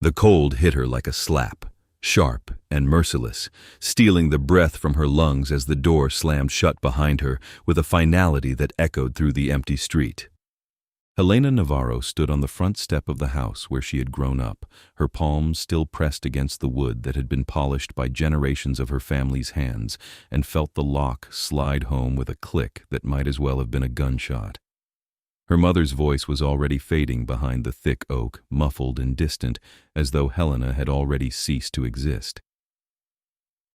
The cold hit her like a slap, sharp and merciless, stealing the breath from her lungs as the door slammed shut behind her with a finality that echoed through the empty street. Helena Navarro stood on the front step of the house where she had grown up, her palms still pressed against the wood that had been polished by generations of her family's hands, and felt the lock slide home with a click that might as well have been a gunshot. Her mother's voice was already fading behind the thick oak, muffled and distant, as though Helena had already ceased to exist.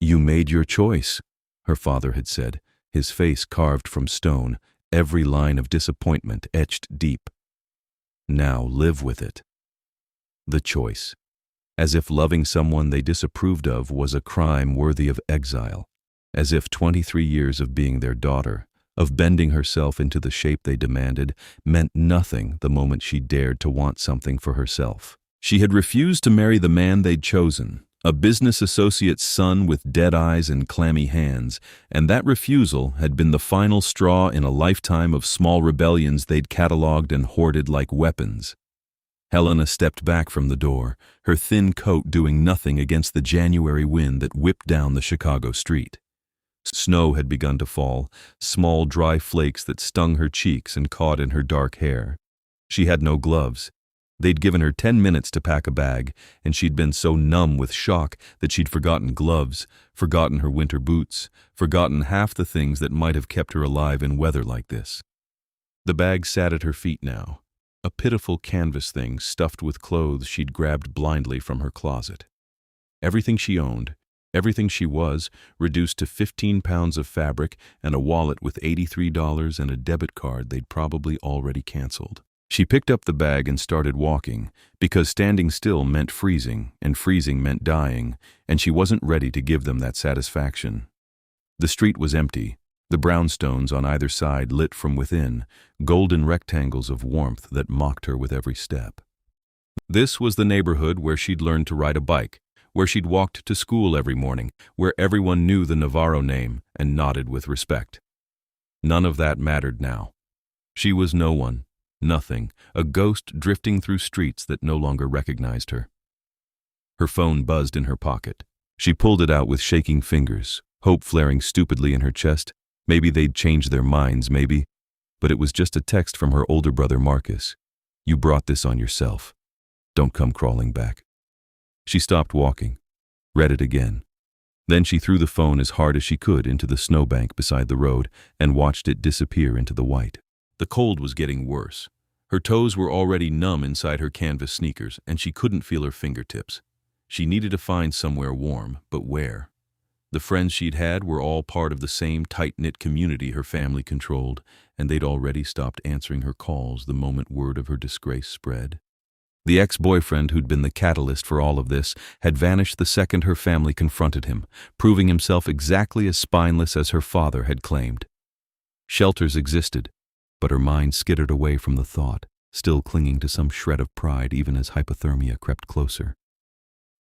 "You made your choice," her father had said, his face carved from stone, every line of disappointment etched deep. "Now live with it." The choice. As if loving someone they disapproved of was a crime worthy of exile. As if 23 years of being their daughter, of bending herself into the shape they demanded, meant nothing the moment she dared to want something for herself. She had refused to marry the man they'd chosen, a business associate's son with dead eyes and clammy hands, and that refusal had been the final straw in a lifetime of small rebellions they'd catalogued and hoarded like weapons. Helena stepped back from the door, her thin coat doing nothing against the January wind that whipped down the Chicago street. Snow had begun to fall, small dry flakes that stung her cheeks and caught in her dark hair. She had no gloves. They'd given her 10 minutes to pack a bag, and she'd been so numb with shock that she'd forgotten gloves, forgotten her winter boots, forgotten half the things that might have kept her alive in weather like this. The bag sat at her feet now, a pitiful canvas thing stuffed with clothes she'd grabbed blindly from her closet. Everything she owned, everything she was, reduced to 15 pounds of fabric and a wallet with $83 and a debit card they'd probably already canceled. She picked up the bag and started walking, because standing still meant freezing, and freezing meant dying, and she wasn't ready to give them that satisfaction. The street was empty, the brownstones on either side lit from within, golden rectangles of warmth that mocked her with every step. This was the neighborhood where she'd learned to ride a bike, where she'd walked to school every morning, where everyone knew the Navarro name and nodded with respect. None of that mattered now. She was no one. Nothing, a ghost drifting through streets that no longer recognized her. Her phone buzzed in her pocket. She pulled it out with shaking fingers, hope flaring stupidly in her chest. Maybe they'd changed their minds, maybe. But it was just a text from her older brother Marcus. "You brought this on yourself. Don't come crawling back." She stopped walking, read it again. Then she threw the phone as hard as she could into the snowbank beside the road and watched it disappear into the white. The cold was getting worse. Her toes were already numb inside her canvas sneakers, and she couldn't feel her fingertips. She needed to find somewhere warm, but where? The friends she'd had were all part of the same tight-knit community her family controlled, and they'd already stopped answering her calls the moment word of her disgrace spread. The ex-boyfriend who'd been the catalyst for all of this had vanished the second her family confronted him, proving himself exactly as spineless as her father had claimed. Shelters existed, but her mind skittered away from the thought, still clinging to some shred of pride even as hypothermia crept closer.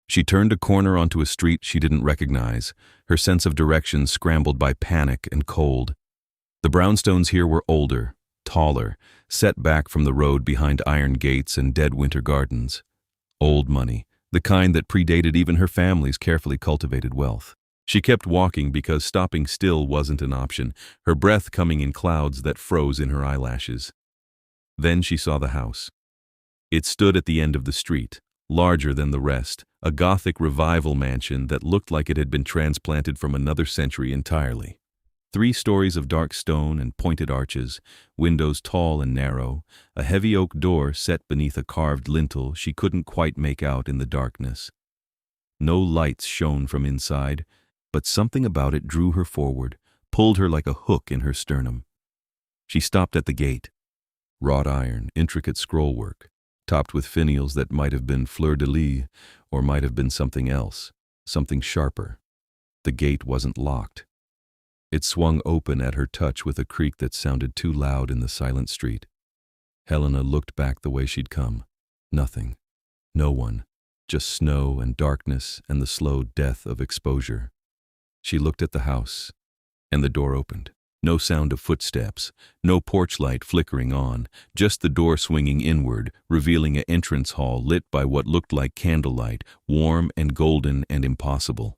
She turned a corner onto a street she didn't recognize, her sense of direction scrambled by panic and cold. The brownstones here were older, taller, set back from the road behind iron gates and dead winter gardens. Old money, the kind that predated even her family's carefully cultivated wealth. She kept walking because stopping still wasn't an option, her breath coming in clouds that froze in her eyelashes. Then she saw the house. It stood at the end of the street, larger than the rest, a gothic revival mansion that looked like it had been transplanted from another century entirely. 3 stories of dark stone and pointed arches, windows tall and narrow, a heavy oak door set beneath a carved lintel she couldn't quite make out in the darkness. No lights shone from inside, but something about it drew her forward, pulled her like a hook in her sternum. She stopped at the gate. Wrought iron, intricate scrollwork, topped with finials that might have been fleur-de-lis or might have been something else, something sharper. The gate wasn't locked. It swung open at her touch with a creak that sounded too loud in the silent street. Helena looked back the way she'd come. Nothing. No one. Just snow and darkness and the slow death of exposure. She looked at the house, and the door opened. No sound of footsteps, no porch light flickering on, just the door swinging inward, revealing an entrance hall lit by what looked like candlelight, warm and golden and impossible.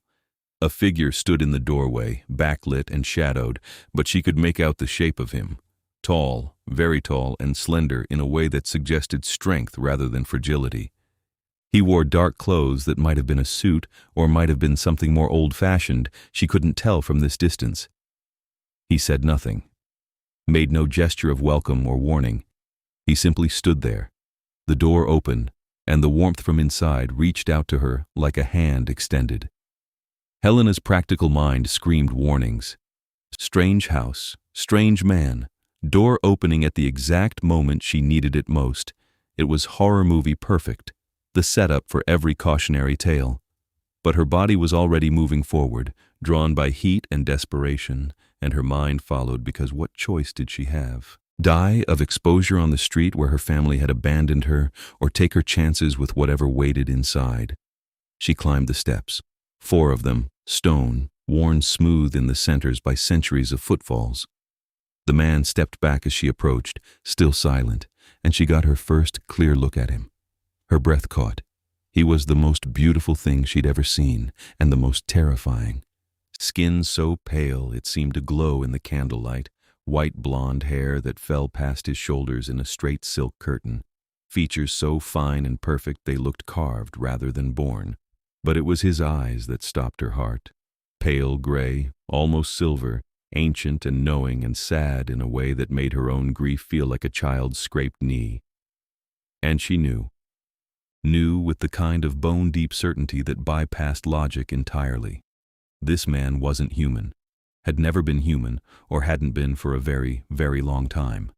A figure stood in the doorway, backlit and shadowed, but she could make out the shape of him. Tall, very tall and slender in a way that suggested strength rather than fragility. He wore dark clothes that might have been a suit or might have been something more old-fashioned. She couldn't tell from this distance. He said nothing, made no gesture of welcome or warning. He simply stood there. The door opened, and the warmth from inside reached out to her like a hand extended. Helena's practical mind screamed warnings. Strange house, strange man, door opening at the exact moment she needed it most. It was horror movie perfect, the setup for every cautionary tale. But her body was already moving forward, drawn by heat and desperation, and her mind followed because what choice did she have? Die of exposure on the street where her family had abandoned her, or take her chances with whatever waited inside? She climbed the steps, 4 of them, stone, worn smooth in the centers by centuries of footfalls. The man stepped back as she approached, still silent, and she got her first clear look at him. Her breath caught. He was the most beautiful thing she'd ever seen, and the most terrifying. Skin so pale it seemed to glow in the candlelight, white blonde hair that fell past his shoulders in a straight silk curtain, features so fine and perfect they looked carved rather than born. But it was his eyes that stopped her heart. Pale gray, almost silver, ancient and knowing and sad in a way that made her own grief feel like a child's scraped knee. And she knew with the kind of bone-deep certainty that bypassed logic entirely. This man wasn't human, had never been human, or hadn't been for a very, very long time.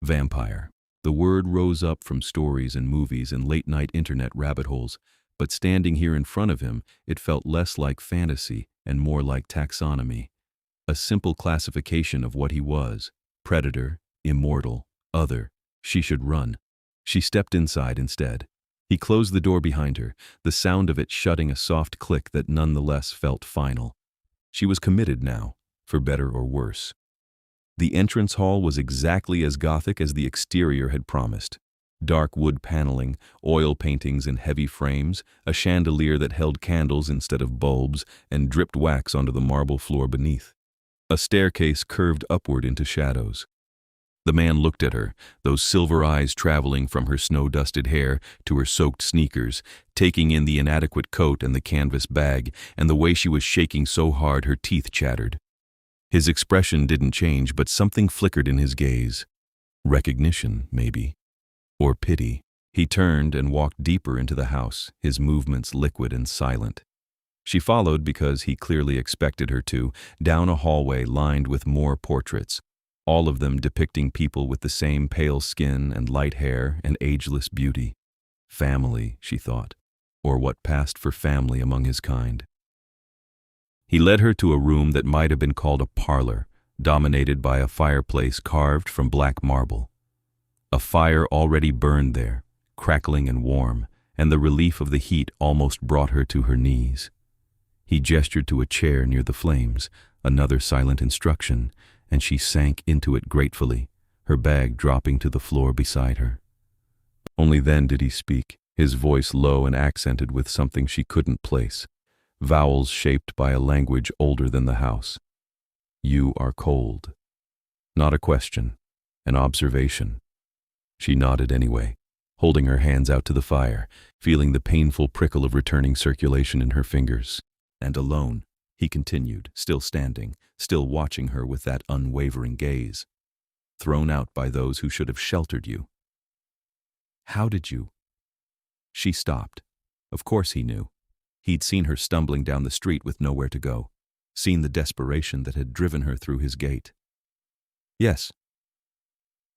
Vampire. The word rose up from stories and movies and late-night internet rabbit holes, but standing here in front of him, it felt less like fantasy and more like taxonomy. A simple classification of what he was: predator, immortal, other. She should run. She stepped inside instead. He closed the door behind her, the sound of it shutting a soft click that nonetheless felt final. She was committed now, for better or worse. The entrance hall was exactly as gothic as the exterior had promised. Dark wood paneling, oil paintings in heavy frames, a chandelier that held candles instead of bulbs, and dripped wax onto the marble floor beneath. A staircase curved upward into shadows. The man looked at her, those silver eyes traveling from her snow-dusted hair to her soaked sneakers, taking in the inadequate coat and the canvas bag, and the way she was shaking so hard her teeth chattered. His expression didn't change, but something flickered in his gaze. Recognition, maybe. Or pity. He turned and walked deeper into the house, his movements liquid and silent. She followed because he clearly expected her to, down a hallway lined with more portraits, all of them depicting people with the same pale skin and light hair and ageless beauty. Family, she thought, or what passed for family among his kind. He led her to a room that might have been called a parlor, dominated by a fireplace carved from black marble. A fire already burned there, crackling and warm, and the relief of the heat almost brought her to her knees. He gestured to a chair near the flames, another silent instruction, and she sank into it gratefully, her bag dropping to the floor beside her. Only then did he speak, his voice low and accented with something she couldn't place, vowels shaped by a language older than the house. "You are cold." Not a question, an observation. She nodded anyway, holding her hands out to the fire, feeling the painful prickle of returning circulation in her fingers. And alone, he continued, still standing, still watching her with that unwavering gaze. Thrown out by those who should have sheltered you. How did you? She stopped. Of course he knew. He'd seen her stumbling down the street with nowhere to go, seen the desperation that had driven her through his gate. Yes.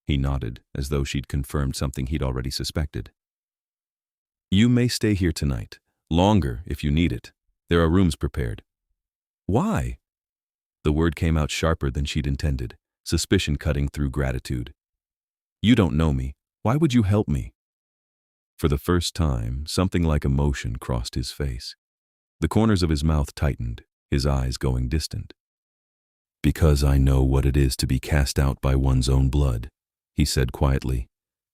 He nodded, as though she'd confirmed something he'd already suspected. You may stay here tonight, longer if you need it. There are rooms prepared. Why? The word came out sharper than she'd intended, suspicion cutting through gratitude. You don't know me. Why would you help me? For the first time, something like emotion crossed his face. The corners of his mouth tightened, his eyes going distant. Because I know what it is to be cast out by one's own blood, he said quietly,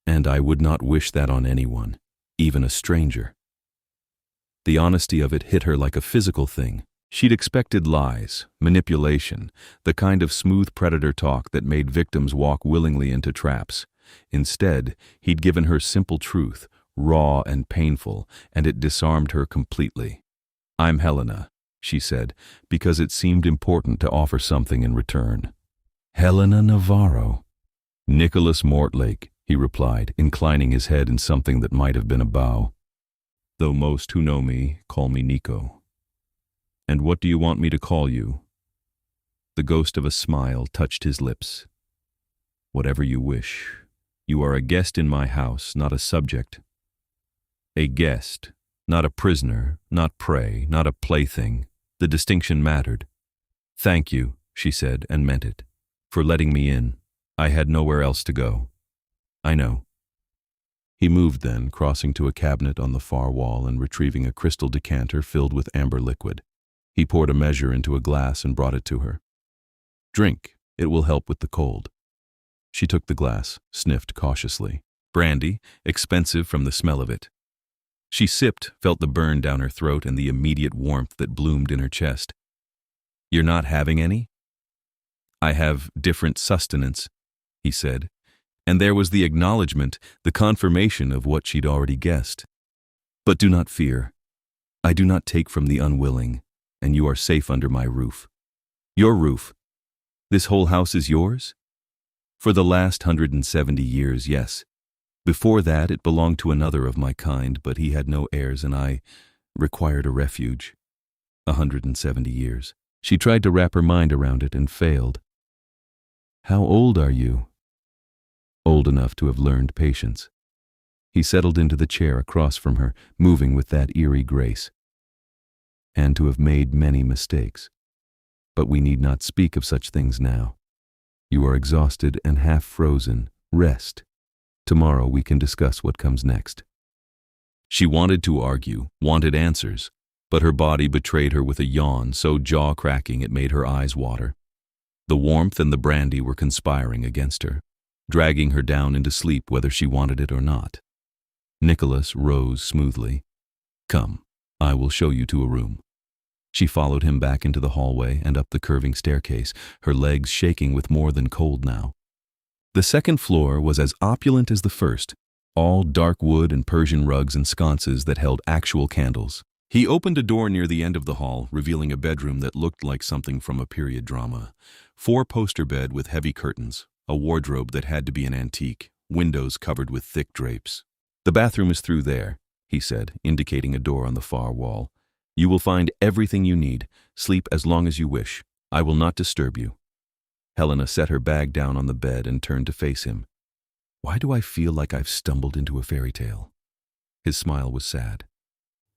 and I would not wish that on anyone, even a stranger. The honesty of it hit her like a physical thing. She'd expected lies, manipulation, the kind of smooth predator talk that made victims walk willingly into traps. Instead, he'd given her simple truth, raw and painful, and it disarmed her completely. I'm Helena, she said, because it seemed important to offer something in return. Helena Navarro. Nicholas Mortlake, he replied, inclining his head in something that might have been a bow. Though most who know me call me Nico. And what do you want me to call you? The ghost of a smile touched his lips. Whatever you wish. You are a guest in my house, not a subject. A guest, not a prisoner, not prey, not a plaything. The distinction mattered. Thank you, she said, and meant it, for letting me in. I had nowhere else to go. I know. He moved then, crossing to a cabinet on the far wall and retrieving a crystal decanter filled with amber liquid. He poured a measure into a glass and brought it to her. Drink, it will help with the cold. She took the glass, sniffed cautiously. Brandy, expensive from the smell of it. She sipped, felt the burn down her throat and the immediate warmth that bloomed in her chest. You're not having any? I have different sustenance, he said, and there was the acknowledgement, the confirmation of what she'd already guessed. But do not fear. I do not take from the unwilling, and you are safe under my roof. Your roof. This whole house is yours? For the last 170 years, yes. Before that, it belonged to another of my kind, but he had no heirs and I required a refuge. 170 years. She tried to wrap her mind around it and failed. How old are you? Old enough to have learned patience. He settled into the chair across from her, moving with that eerie grace. And to have made many mistakes. But we need not speak of such things now. You are exhausted and half frozen. Rest. Tomorrow we can discuss what comes next. She wanted to argue, wanted answers, but her body betrayed her with a yawn so jaw-cracking it made her eyes water. The warmth and the brandy were conspiring against her, dragging her down into sleep whether she wanted it or not. Nikolaus rose smoothly. Come, I will show you to a room. She followed him back into the hallway and up the curving staircase, her legs shaking with more than cold now. The second floor was as opulent as the first, all dark wood and Persian rugs and sconces that held actual candles. He opened a door near the end of the hall, revealing a bedroom that looked like something from a period drama. 4-poster bed with heavy curtains, a wardrobe that had to be an antique, windows covered with thick drapes. The bathroom is through there, he said, indicating a door on the far wall. You will find everything you need. Sleep as long as you wish. I will not disturb you. Helena set her bag down on the bed and turned to face him. Why do I feel like I've stumbled into a fairy tale? His smile was sad.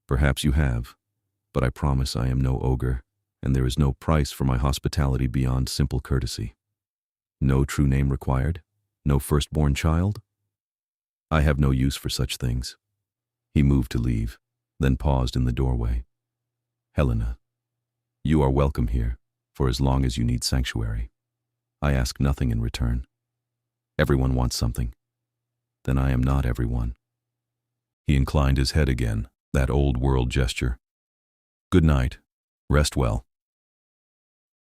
Perhaps you have, but I promise I am no ogre, and there is no price for my hospitality beyond simple courtesy. No true name required? No firstborn child? I have no use for such things. He moved to leave, then paused in the doorway. Helena, you are welcome here, for as long as you need sanctuary. I ask nothing in return. Everyone wants something. Then I am not everyone. He inclined his head again, that old-world gesture. Good night. Rest well.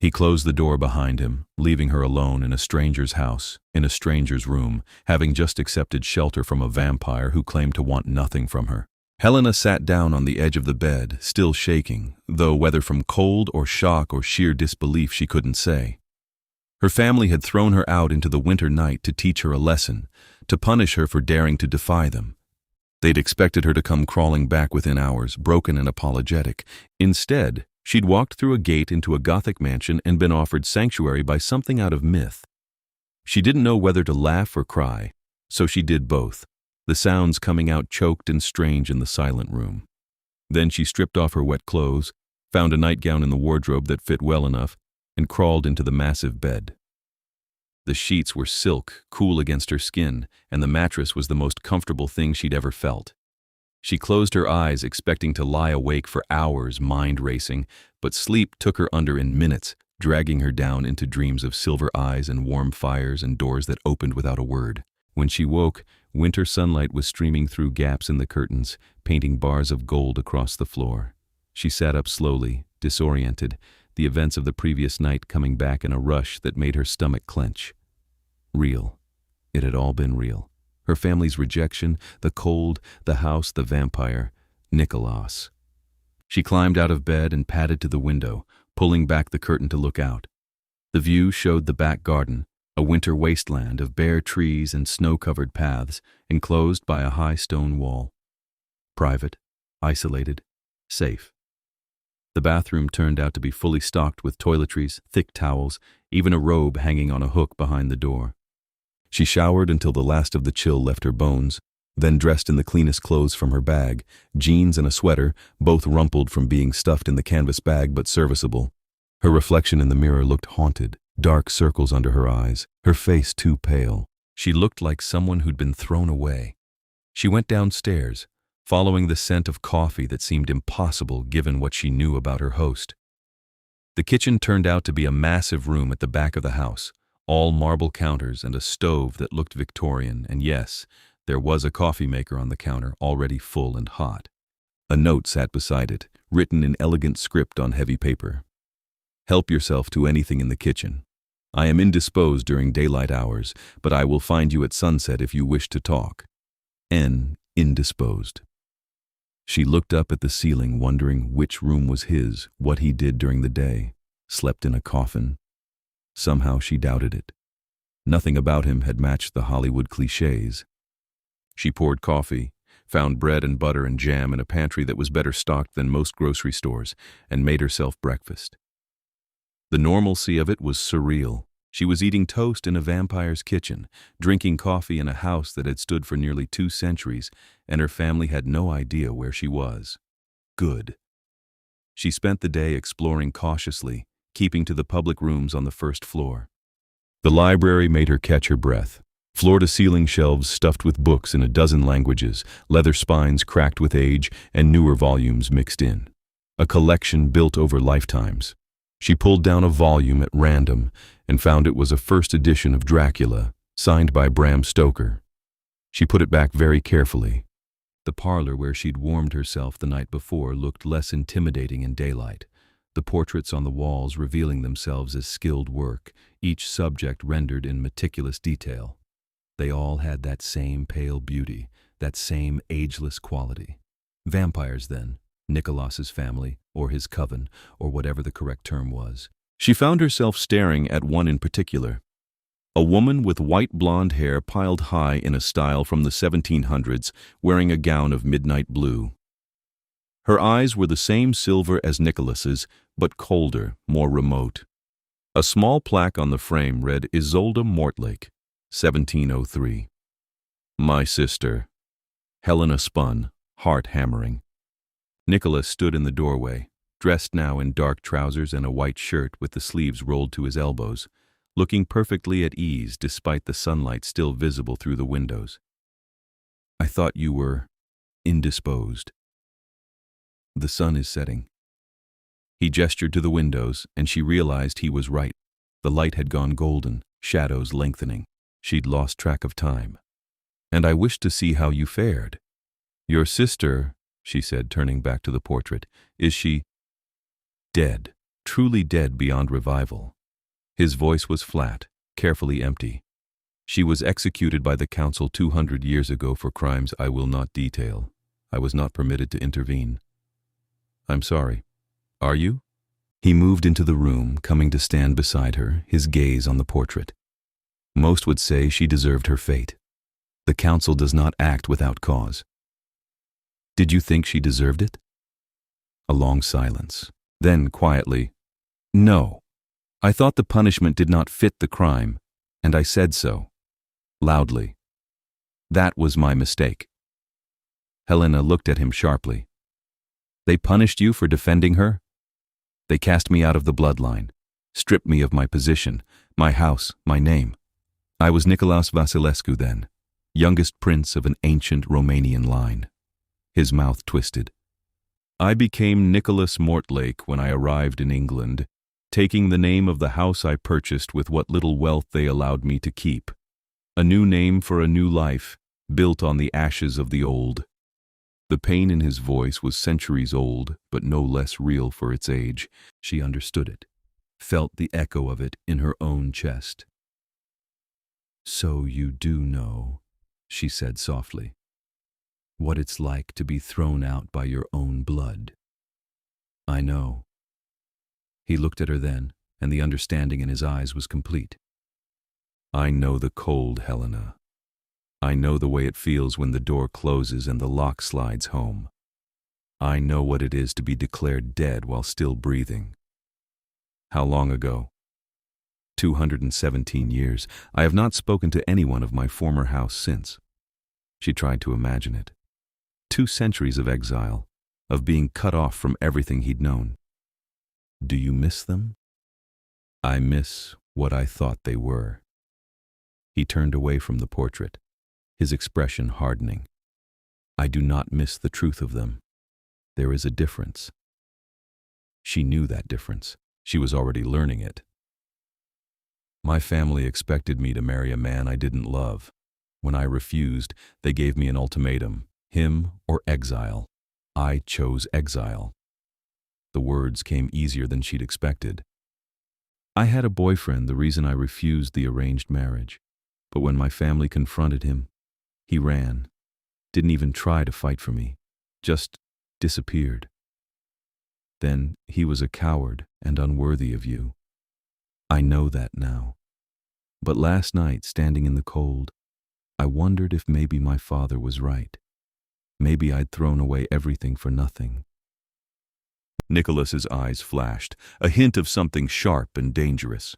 He closed the door behind him, leaving her alone in a stranger's house, in a stranger's room, having just accepted shelter from a vampire who claimed to want nothing from her. Helena sat down on the edge of the bed, still shaking, though whether from cold or shock or sheer disbelief she couldn't say. Her family had thrown her out into the winter night to teach her a lesson, to punish her for daring to defy them. They'd expected her to come crawling back within hours, broken and apologetic. Instead, she'd walked through a gate into a Gothic mansion and been offered sanctuary by something out of myth. She didn't know whether to laugh or cry, so she did both, the sounds coming out choked and strange in the silent room. Then she stripped off her wet clothes, found a nightgown in the wardrobe that fit well enough, and crawled into the massive bed. The sheets were silk, cool against her skin, and the mattress was the most comfortable thing she'd ever felt. She closed her eyes, expecting to lie awake for hours, mind racing, but sleep took her under in minutes, dragging her down into dreams of silver eyes and warm fires and doors that opened without a word. When she woke, winter sunlight was streaming through gaps in the curtains, painting bars of gold across the floor. She sat up slowly, disoriented, the events of the previous night coming back in a rush that made her stomach clench. Real. It had all been real. Her family's rejection, the cold, the house, the vampire, Nikolaus. She climbed out of bed and padded to the window, pulling back the curtain to look out. The view showed the back garden, a winter wasteland of bare trees and snow-covered paths, enclosed by a high stone wall. Private, isolated, safe. The bathroom turned out to be fully stocked with toiletries, thick towels, even a robe hanging on a hook behind the door. She showered until the last of the chill left her bones, then dressed in the cleanest clothes from her bag, jeans and a sweater, both rumpled from being stuffed in the canvas bag but serviceable. Her reflection in the mirror looked haunted, dark circles under her eyes, her face too pale. She looked like someone who'd been thrown away. She went downstairs, following the scent of coffee that seemed impossible given what she knew about her host. The kitchen turned out to be a massive room at the back of the house, all marble counters and a stove that looked Victorian, and yes, there was a coffee maker on the counter, already full and hot. A note sat beside it, written in elegant script on heavy paper. Help yourself to anything in the kitchen. I am indisposed during daylight hours, but I will find you at sunset if you wish to talk. N. Indisposed. She looked up at the ceiling, wondering which room was his, what he did during the day. Slept in a coffin. Somehow she doubted it. Nothing about him had matched the Hollywood cliches. She poured coffee, found bread and butter and jam in a pantry that was better stocked than most grocery stores, and made herself breakfast. The normalcy of it was surreal. She was eating toast in a vampire's kitchen, drinking coffee in a house that had stood for nearly 2 centuries, and her family had no idea where she was. Good. She spent the day exploring cautiously, keeping to the public rooms on the first floor. The library made her catch her breath. Floor-to-ceiling shelves stuffed with books in a dozen languages, leather spines cracked with age, and newer volumes mixed in. A collection built over lifetimes. She pulled down a volume at random and found it was a first edition of Dracula, signed by Bram Stoker. She put it back very carefully. The parlor where she'd warmed herself the night before looked less intimidating in daylight, the portraits on the walls revealing themselves as skilled work, each subject rendered in meticulous detail. They all had that same pale beauty, that same ageless quality. Vampires, then, Nikolaus's family, or his coven, or whatever the correct term was. She found herself staring at one in particular. A woman with white blonde hair piled high in a style from the 1700s, wearing a gown of midnight blue. Her eyes were the same silver as Nikolas's, but colder, more remote. A small plaque on the frame read Isolde Mortlake, 1703. My sister. Helena spun, heart hammering. Nikolaus stood in the doorway, dressed now in dark trousers and a white shirt with the sleeves rolled to his elbows, looking perfectly at ease despite the sunlight still visible through the windows. I thought you were indisposed. The sun is setting. He gestured to the windows, and she realized he was right. The light had gone golden, shadows lengthening. She'd lost track of time. And I wished to see how you fared. Your sister, she said, turning back to the portrait, is she dead, truly dead beyond revival? His voice was flat, carefully empty. She was executed by the council 200 years ago for crimes I will not detail. I was not permitted to intervene. I'm sorry. Are you? He moved into the room, coming to stand beside her, his gaze on the portrait. Most would say she deserved her fate. The council does not act without cause. Did you think she deserved it? A long silence. Then, quietly, no. I thought the punishment did not fit the crime, and I said so. Loudly. That was my mistake. Helena looked at him sharply. They punished you for defending her? They cast me out of the bloodline, stripped me of my position, my house, my name. I was Nikolaus Vasilescu then, youngest prince of an ancient Romanian line. His mouth twisted. I became Nicholas Mortlake when I arrived in England, taking the name of the house I purchased with what little wealth they allowed me to keep. A new name for a new life, built on the ashes of the old. The pain in his voice was centuries old, but no less real for its age. She understood it, felt the echo of it in her own chest. "So you do know," she said softly, "what it's like to be thrown out by your own blood." "I know." He looked at her then, and the understanding in his eyes was complete. "I know the cold, Helena. I know the way it feels when the door closes and the lock slides home. I know what it is to be declared dead while still breathing." "How long ago?" 217 years. I have not spoken to anyone of my former house since." She tried to imagine it. 2 centuries of exile, of being cut off from everything he'd known. "Do you miss them?" "I miss what I thought they were." He turned away from the portrait, his expression hardening. "I do not miss the truth of them. There is a difference." She knew that difference. She was already learning it. "My family expected me to marry a man I didn't love. When I refused, they gave me an ultimatum, him or exile. I chose exile." The words came easier than she'd expected. "I had a boyfriend, the reason I refused the arranged marriage. But when my family confronted him, he ran. Didn't even try to fight for me. Just disappeared. Then he was a coward and unworthy of you. I know that now. But last night, standing in the cold, I wondered if maybe my father was right. Maybe I'd thrown away everything for nothing." Nikolas's eyes flashed, a hint of something sharp and dangerous.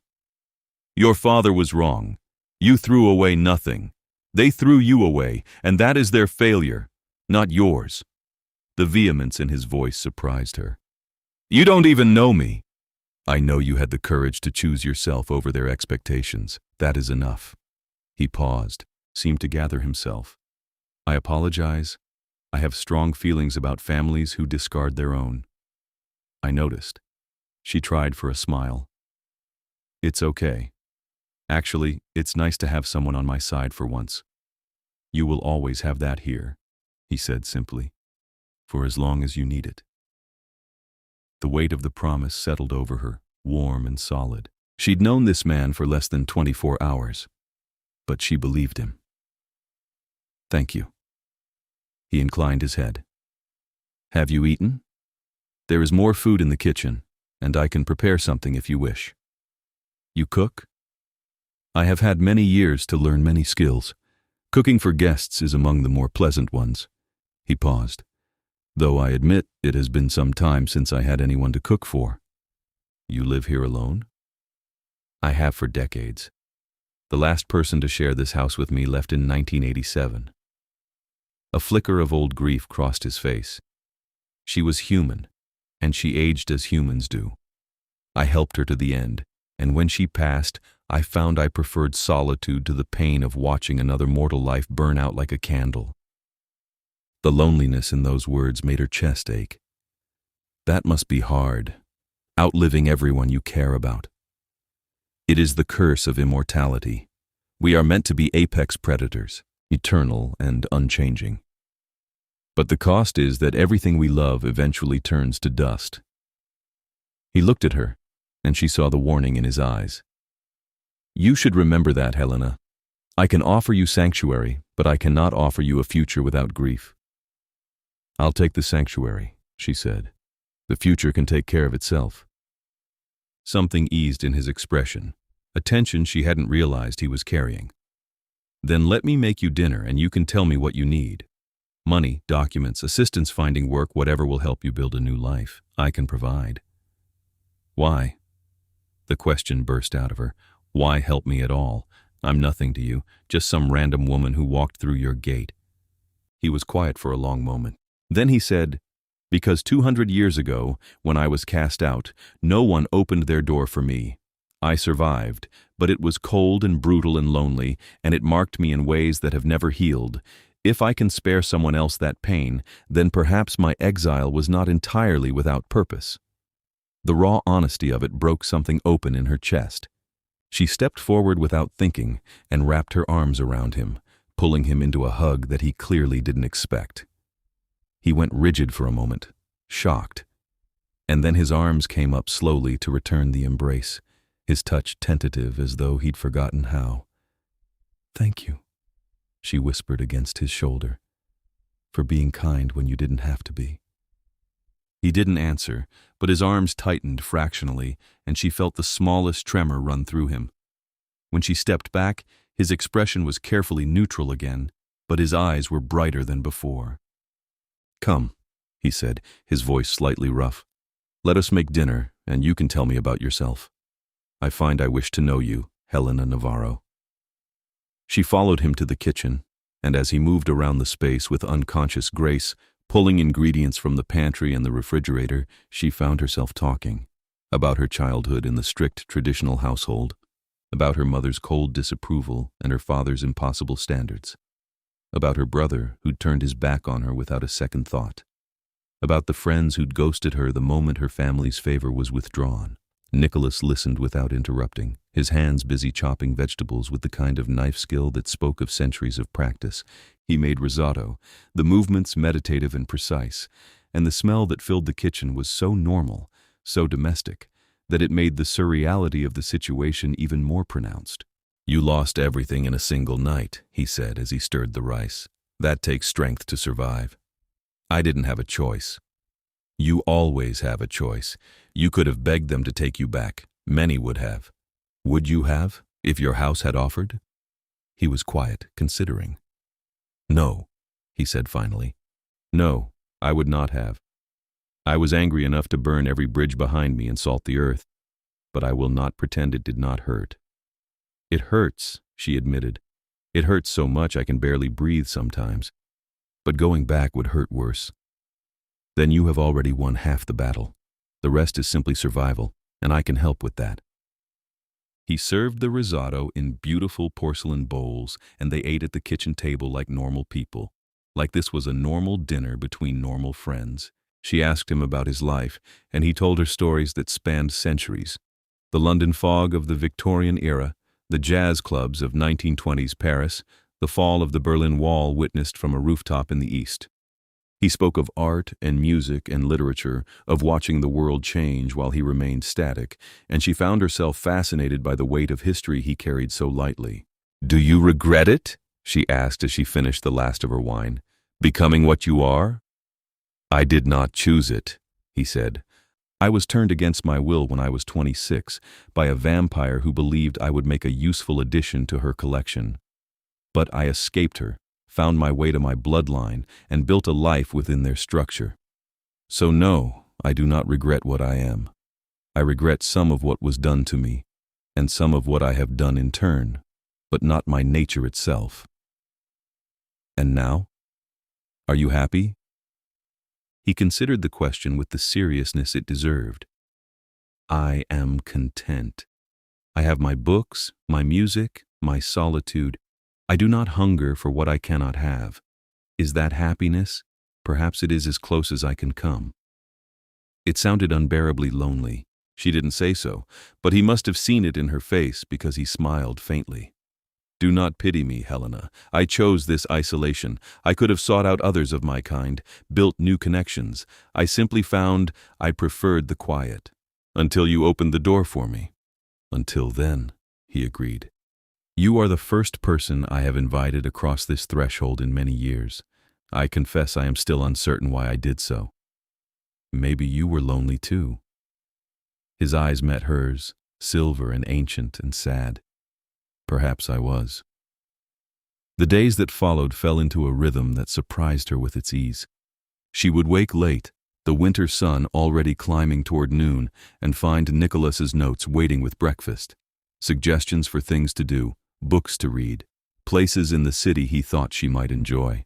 "Your father was wrong. You threw away nothing. They threw you away, and that is their failure, not yours." The vehemence in his voice surprised her. "You don't even know me." "I know you had the courage to choose yourself over their expectations. That is enough." He paused, seemed to gather himself. "I apologize. I have strong feelings about families who discard their own." I noticed. She tried for a smile. "It's okay. Actually, it's nice to have someone on my side for once. You will always have that here," he said simply, "for as long as you need it." The weight of the promise settled over her, warm and solid. She'd known this man for less than 24 hours, but she believed him. "Thank you." He inclined his head. "Have you eaten? There is more food in the kitchen, and I can prepare something if you wish." "You cook?" "I have had many years to learn many skills. Cooking for guests is among the more pleasant ones." He paused. "Though I admit it has been some time since I had anyone to cook for." "You live here alone?" "I have for decades. The last person to share this house with me left in 1987. A flicker of old grief crossed his face. She was human, and she aged as humans do. I helped her to the end, and when she passed, I found I preferred solitude to the pain of watching another mortal life burn out like a candle. The loneliness in those words made her chest ache. That must be hard, outliving everyone you care about. It is the curse of immortality. We are meant to be apex predators, eternal and unchanging. But the cost is that everything we love eventually turns to dust. He looked at her, and she saw the warning in his eyes. "You should remember that, Helena. I can offer you sanctuary, but I cannot offer you a future without grief." "I'll take the sanctuary," she said. "The future can take care of itself." Something eased in his expression, a tension she hadn't realized he was carrying. "Then let me make you dinner and you can tell me what you need. Money, documents, assistance finding work, whatever will help you build a new life, I can provide." "Why?" The question burst out of her. "Why help me at all? I'm nothing to you, just some random woman who walked through your gate." He was quiet for a long moment. Then he said, "Because 200 years ago, when I was cast out, no one opened their door for me. I survived, but it was cold and brutal and lonely, and it marked me in ways that have never healed. If I can spare someone else that pain, then perhaps my exile was not entirely without purpose." The raw honesty of it broke something open in her chest. She stepped forward without thinking and wrapped her arms around him, pulling him into a hug that he clearly didn't expect. He went rigid for a moment, shocked, and then his arms came up slowly to return the embrace, his touch tentative as though he'd forgotten how. "Thank you," she whispered against his shoulder, "for being kind when you didn't have to be." He didn't answer, but his arms tightened fractionally, and she felt the smallest tremor run through him. When she stepped back, his expression was carefully neutral again, but his eyes were brighter than before. "Come," he said, his voice slightly rough. "Let us make dinner, and you can tell me about yourself. I find I wish to know you, Helena Navarro." She followed him to the kitchen, and as he moved around the space with unconscious grace, pulling ingredients from the pantry and the refrigerator, she found herself talking about her childhood in the strict traditional household, about her mother's cold disapproval and her father's impossible standards, about her brother who'd turned his back on her without a second thought, about the friends who'd ghosted her the moment her family's favor was withdrawn. Nikolaus listened without interrupting, his hands busy chopping vegetables with the kind of knife skill that spoke of centuries of practice. He made risotto, the movements meditative and precise, and the smell that filled the kitchen was so normal, so domestic, that it made the surreality of the situation even more pronounced. "You lost everything in a single night," he said as he stirred the rice. "That takes strength to survive. I didn't have a choice. You always have a choice. You could have begged them to take you back. Many would have. Would you have, if your house had offered?" He was quiet, considering. "No," he said finally. "No, I would not have. I was angry enough to burn every bridge behind me and salt the earth, but I will not pretend it did not hurt." "It hurts," she admitted. "It hurts so much I can barely breathe sometimes. But going back would hurt worse. Then you have already won half the battle. The rest is simply survival, and I can help with that." He served the risotto in beautiful porcelain bowls, and they ate at the kitchen table like normal people, like this was a normal dinner between normal friends. She asked him about his life, and he told her stories that spanned centuries. The London fog of the Victorian era, the jazz clubs of 1920s Paris, the fall of the Berlin Wall witnessed from a rooftop in the East. He spoke of art and music and literature, of watching the world change while he remained static, and she found herself fascinated by the weight of history he carried so lightly. "Do you regret it?" she asked as she finished the last of her wine. "Becoming what you are?" "I did not choose it," he said. "I was turned against my will when I was 26 by a vampire who believed I would make a useful addition to her collection. But I escaped her, found my way to my bloodline, and built a life within their structure. So no, I do not regret what I am. I regret some of what was done to me, and some of what I have done in turn, but not my nature itself." "And now? Are you happy?" He considered the question with the seriousness it deserved. "I am content. I have my books, my music, my solitude. I do not hunger for what I cannot have. Is that happiness? Perhaps it is as close as I can come." It sounded unbearably lonely. She didn't say so, but he must have seen it in her face because he smiled faintly. "Do not pity me, Helena. I chose this isolation. I could have sought out others of my kind, built new connections. I simply found I preferred the quiet. Until you opened the door for me." "Until then," he agreed. "You are the first person I have invited across this threshold in many years. I confess I am still uncertain why I did so. Maybe you were lonely too." His eyes met hers, silver and ancient and sad. "Perhaps I was." The days that followed fell into a rhythm that surprised her with its ease. She would wake late, the winter sun already climbing toward noon, and find Nikolas's notes waiting with breakfast. Suggestions for things to do, books to read, places in the city he thought she might enjoy.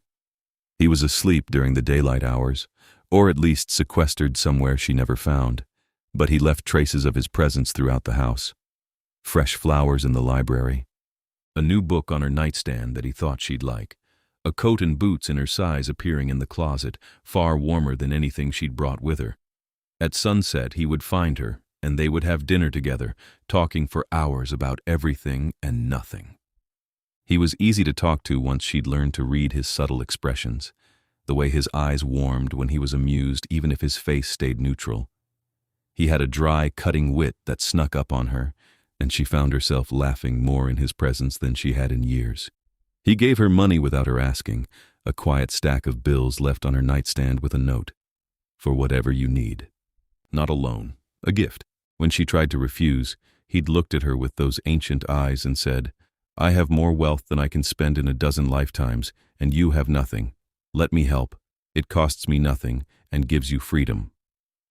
He was asleep during the daylight hours, or at least sequestered somewhere she never found, but he left traces of his presence throughout the house. Fresh flowers in the library, a new book on her nightstand that he thought she'd like, a coat and boots in her size appearing in the closet, far warmer than anything she'd brought with her. At sunset, he would find her, and they would have dinner together, talking for hours about everything and nothing. He was easy to talk to once she'd learned to read his subtle expressions, the way his eyes warmed when he was amused even if his face stayed neutral. He had a dry, cutting wit that snuck up on her, and she found herself laughing more in his presence than she had in years. He gave her money without her asking, a quiet stack of bills left on her nightstand with a note. For whatever you need. Not a loan, a gift. When she tried to refuse, he'd looked at her with those ancient eyes and said, I have more wealth than I can spend in a dozen lifetimes, and you have nothing. Let me help. It costs me nothing and gives you freedom.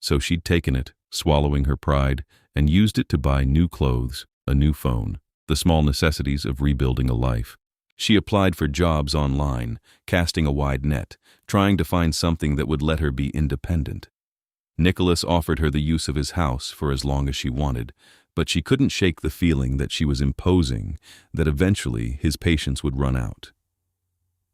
So she'd taken it, swallowing her pride, and used it to buy new clothes, a new phone, the small necessities of rebuilding a life. She applied for jobs online, casting a wide net, trying to find something that would let her be independent. Nikolaus offered her the use of his house for as long as she wanted, but she couldn't shake the feeling that she was imposing, that eventually his patience would run out.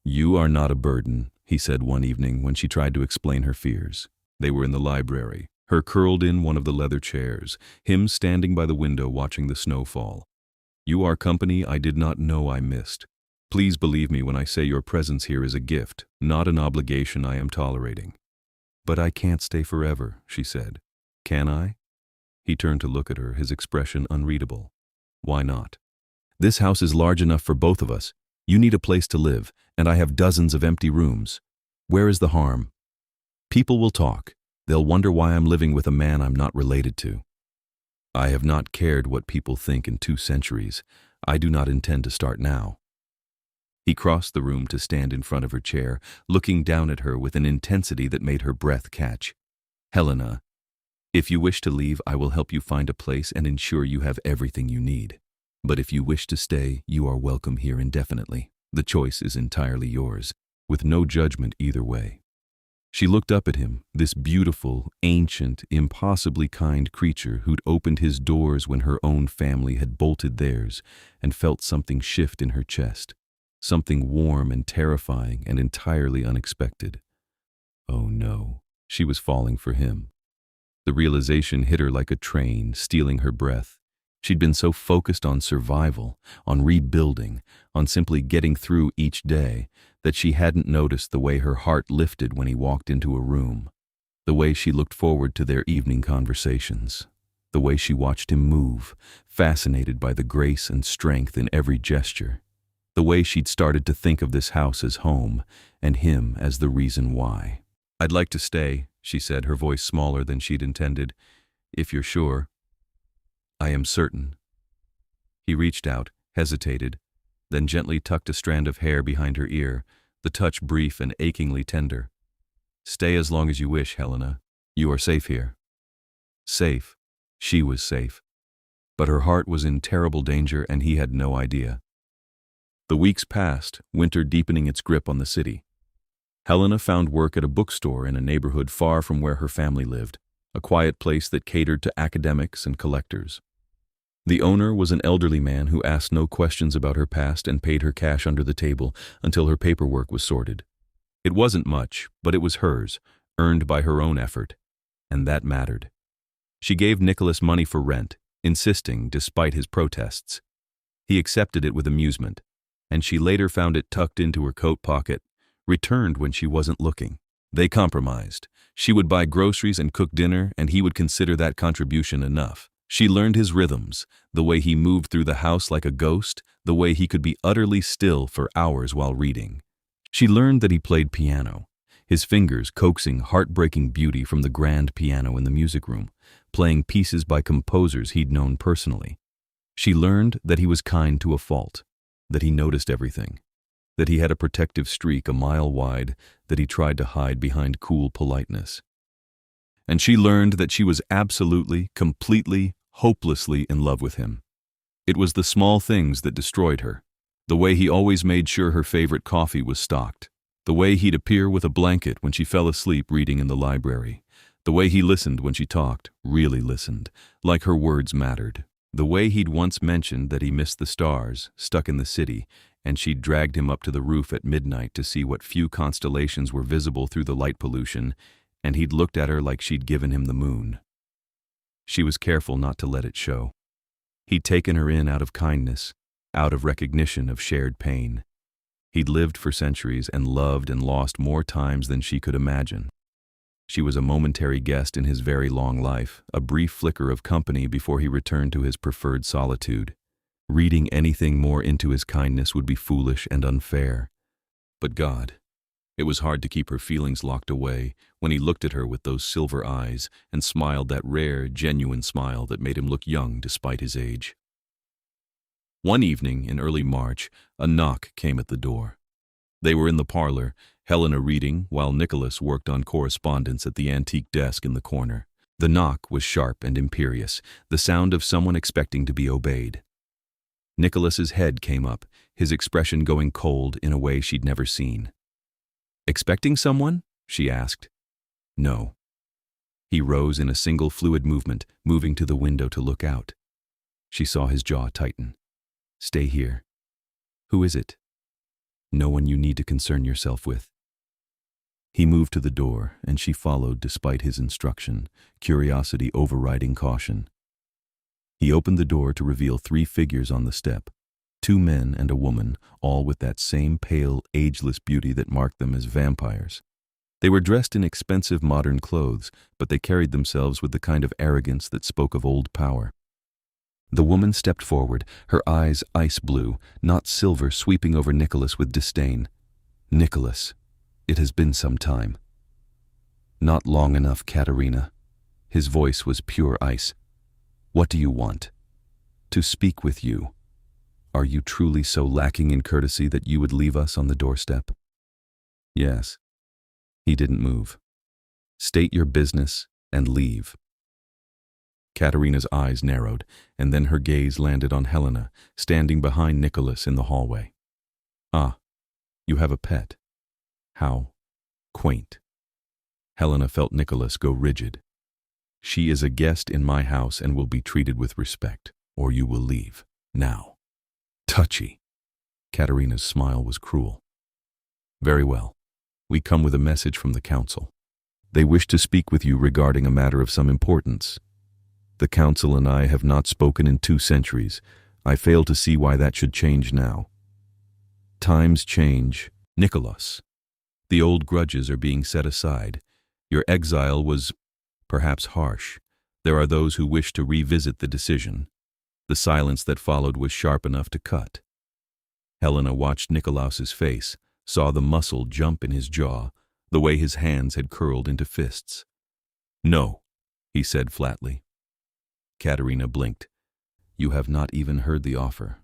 You are not a burden, he said one evening when she tried to explain her fears. They were in the library, her curled in one of the leather chairs, him standing by the window watching the snow fall. You are company I did not know I missed. Please believe me when I say your presence here is a gift, not an obligation I am tolerating. But I can't stay forever, she said. Can I? He turned to look at her, his expression unreadable. Why not? This house is large enough for both of us. You need a place to live, and I have dozens of empty rooms. Where is the harm? People will talk. They'll wonder why I'm living with a man I'm not related to. I have not cared what people think in 2 centuries. I do not intend to start now. He crossed the room to stand in front of her chair, looking down at her with an intensity that made her breath catch. Helena, if you wish to leave, I will help you find a place and ensure you have everything you need. But if you wish to stay, you are welcome here indefinitely. The choice is entirely yours, with no judgment either way. She looked up at him, this beautiful, ancient, impossibly kind creature who'd opened his doors when her own family had bolted theirs, and felt something shift in her chest. Something warm and terrifying and entirely unexpected. Oh no, she was falling for him. The realization hit her like a train, stealing her breath. She'd been so focused on survival, on rebuilding, on simply getting through each day, that she hadn't noticed the way her heart lifted when he walked into a room, the way she looked forward to their evening conversations, the way she watched him move, fascinated by the grace and strength in every gesture. The way she'd started to think of this house as home, and him as the reason why. I'd like to stay, she said, her voice smaller than she'd intended. If you're sure. I am certain. He reached out, hesitated, then gently tucked a strand of hair behind her ear, the touch brief and achingly tender. Stay as long as you wish, Helena. You are safe here. Safe. She was safe. But her heart was in terrible danger, and he had no idea. The weeks passed, winter deepening its grip on the city. Helena found work at a bookstore in a neighborhood far from where her family lived, a quiet place that catered to academics and collectors. The owner was an elderly man who asked no questions about her past and paid her cash under the table until her paperwork was sorted. It wasn't much, but it was hers, earned by her own effort, and that mattered. She gave Nikolaus money for rent, insisting despite his protests. He accepted it with amusement, and she later found it tucked into her coat pocket, returned when she wasn't looking. They compromised. She would buy groceries and cook dinner, and he would consider that contribution enough. She learned his rhythms, the way he moved through the house like a ghost, the way he could be utterly still for hours while reading. She learned that he played piano, his fingers coaxing heartbreaking beauty from the grand piano in the music room, playing pieces by composers he'd known personally. She learned that he was kind to a fault, that he noticed everything, that he had a protective streak a mile wide that he tried to hide behind cool politeness. And she learned that she was absolutely, completely, hopelessly in love with him. It was the small things that destroyed her. The way he always made sure her favorite coffee was stocked. The way he'd appear with a blanket when she fell asleep reading in the library. The way he listened when she talked, really listened, like her words mattered. The way he'd once mentioned that he missed the stars, stuck in the city, and she'd dragged him up to the roof at midnight to see what few constellations were visible through the light pollution, and he'd looked at her like she'd given him the moon. She was careful not to let it show. He'd taken her in out of kindness, out of recognition of shared pain. He'd lived for centuries and loved and lost more times than she could imagine. She was a momentary guest in his very long life, a brief flicker of company before he returned to his preferred solitude. Reading anything more into his kindness would be foolish and unfair. But God, it was hard to keep her feelings locked away when he looked at her with those silver eyes and smiled that rare, genuine smile that made him look young despite his age. One evening in early March, a knock came at the door. They were in the parlor, Helena reading while Nikolaus worked on correspondence at the antique desk in the corner. The knock was sharp and imperious, the sound of someone expecting to be obeyed. Nikolas's head came up, his expression going cold in a way she'd never seen. "Expecting someone?" she asked. "No." He rose in a single fluid movement, moving to the window to look out. She saw his jaw tighten. "Stay here." "Who is it?" "No one you need to concern yourself with." He moved to the door, and she followed despite his instruction, curiosity overriding caution. He opened the door to reveal 3 figures on the step, 2 men and a woman, all with that same pale, ageless beauty that marked them as vampires. They were dressed in expensive modern clothes, but they carried themselves with the kind of arrogance that spoke of old power. The woman stepped forward, her eyes ice blue, not silver, sweeping over Nikolaus with disdain. "Nikolaus, it has been some time." "Not long enough, Katerina." His voice was pure ice. "What do you want?" "To speak with you." "Are you truly so lacking in courtesy that you would leave us on the doorstep?" "Yes." He didn't move. "State your business and leave." Katerina's eyes narrowed, and then her gaze landed on Helena, standing behind Nikolaus in the hallway. "Ah, you have a pet. How quaint." Helena felt Nikolaus go rigid. "She is a guest in my house and will be treated with respect, or you will leave, now." "Touchy." Katerina's smile was cruel. "Very well. We come with a message from the council. They wish to speak with you regarding a matter of some importance. The council and I have not spoken in 2 centuries. I fail to see why that should change now." "Times change, Nikolaus. The old grudges are being set aside. Your exile was perhaps harsh. There are those who wish to revisit the decision." The silence that followed was sharp enough to cut. Helena watched Nikolaus's face, saw the muscle jump in his jaw, the way his hands had curled into fists. "No," he said flatly. Katerina blinked. "You have not even heard the offer."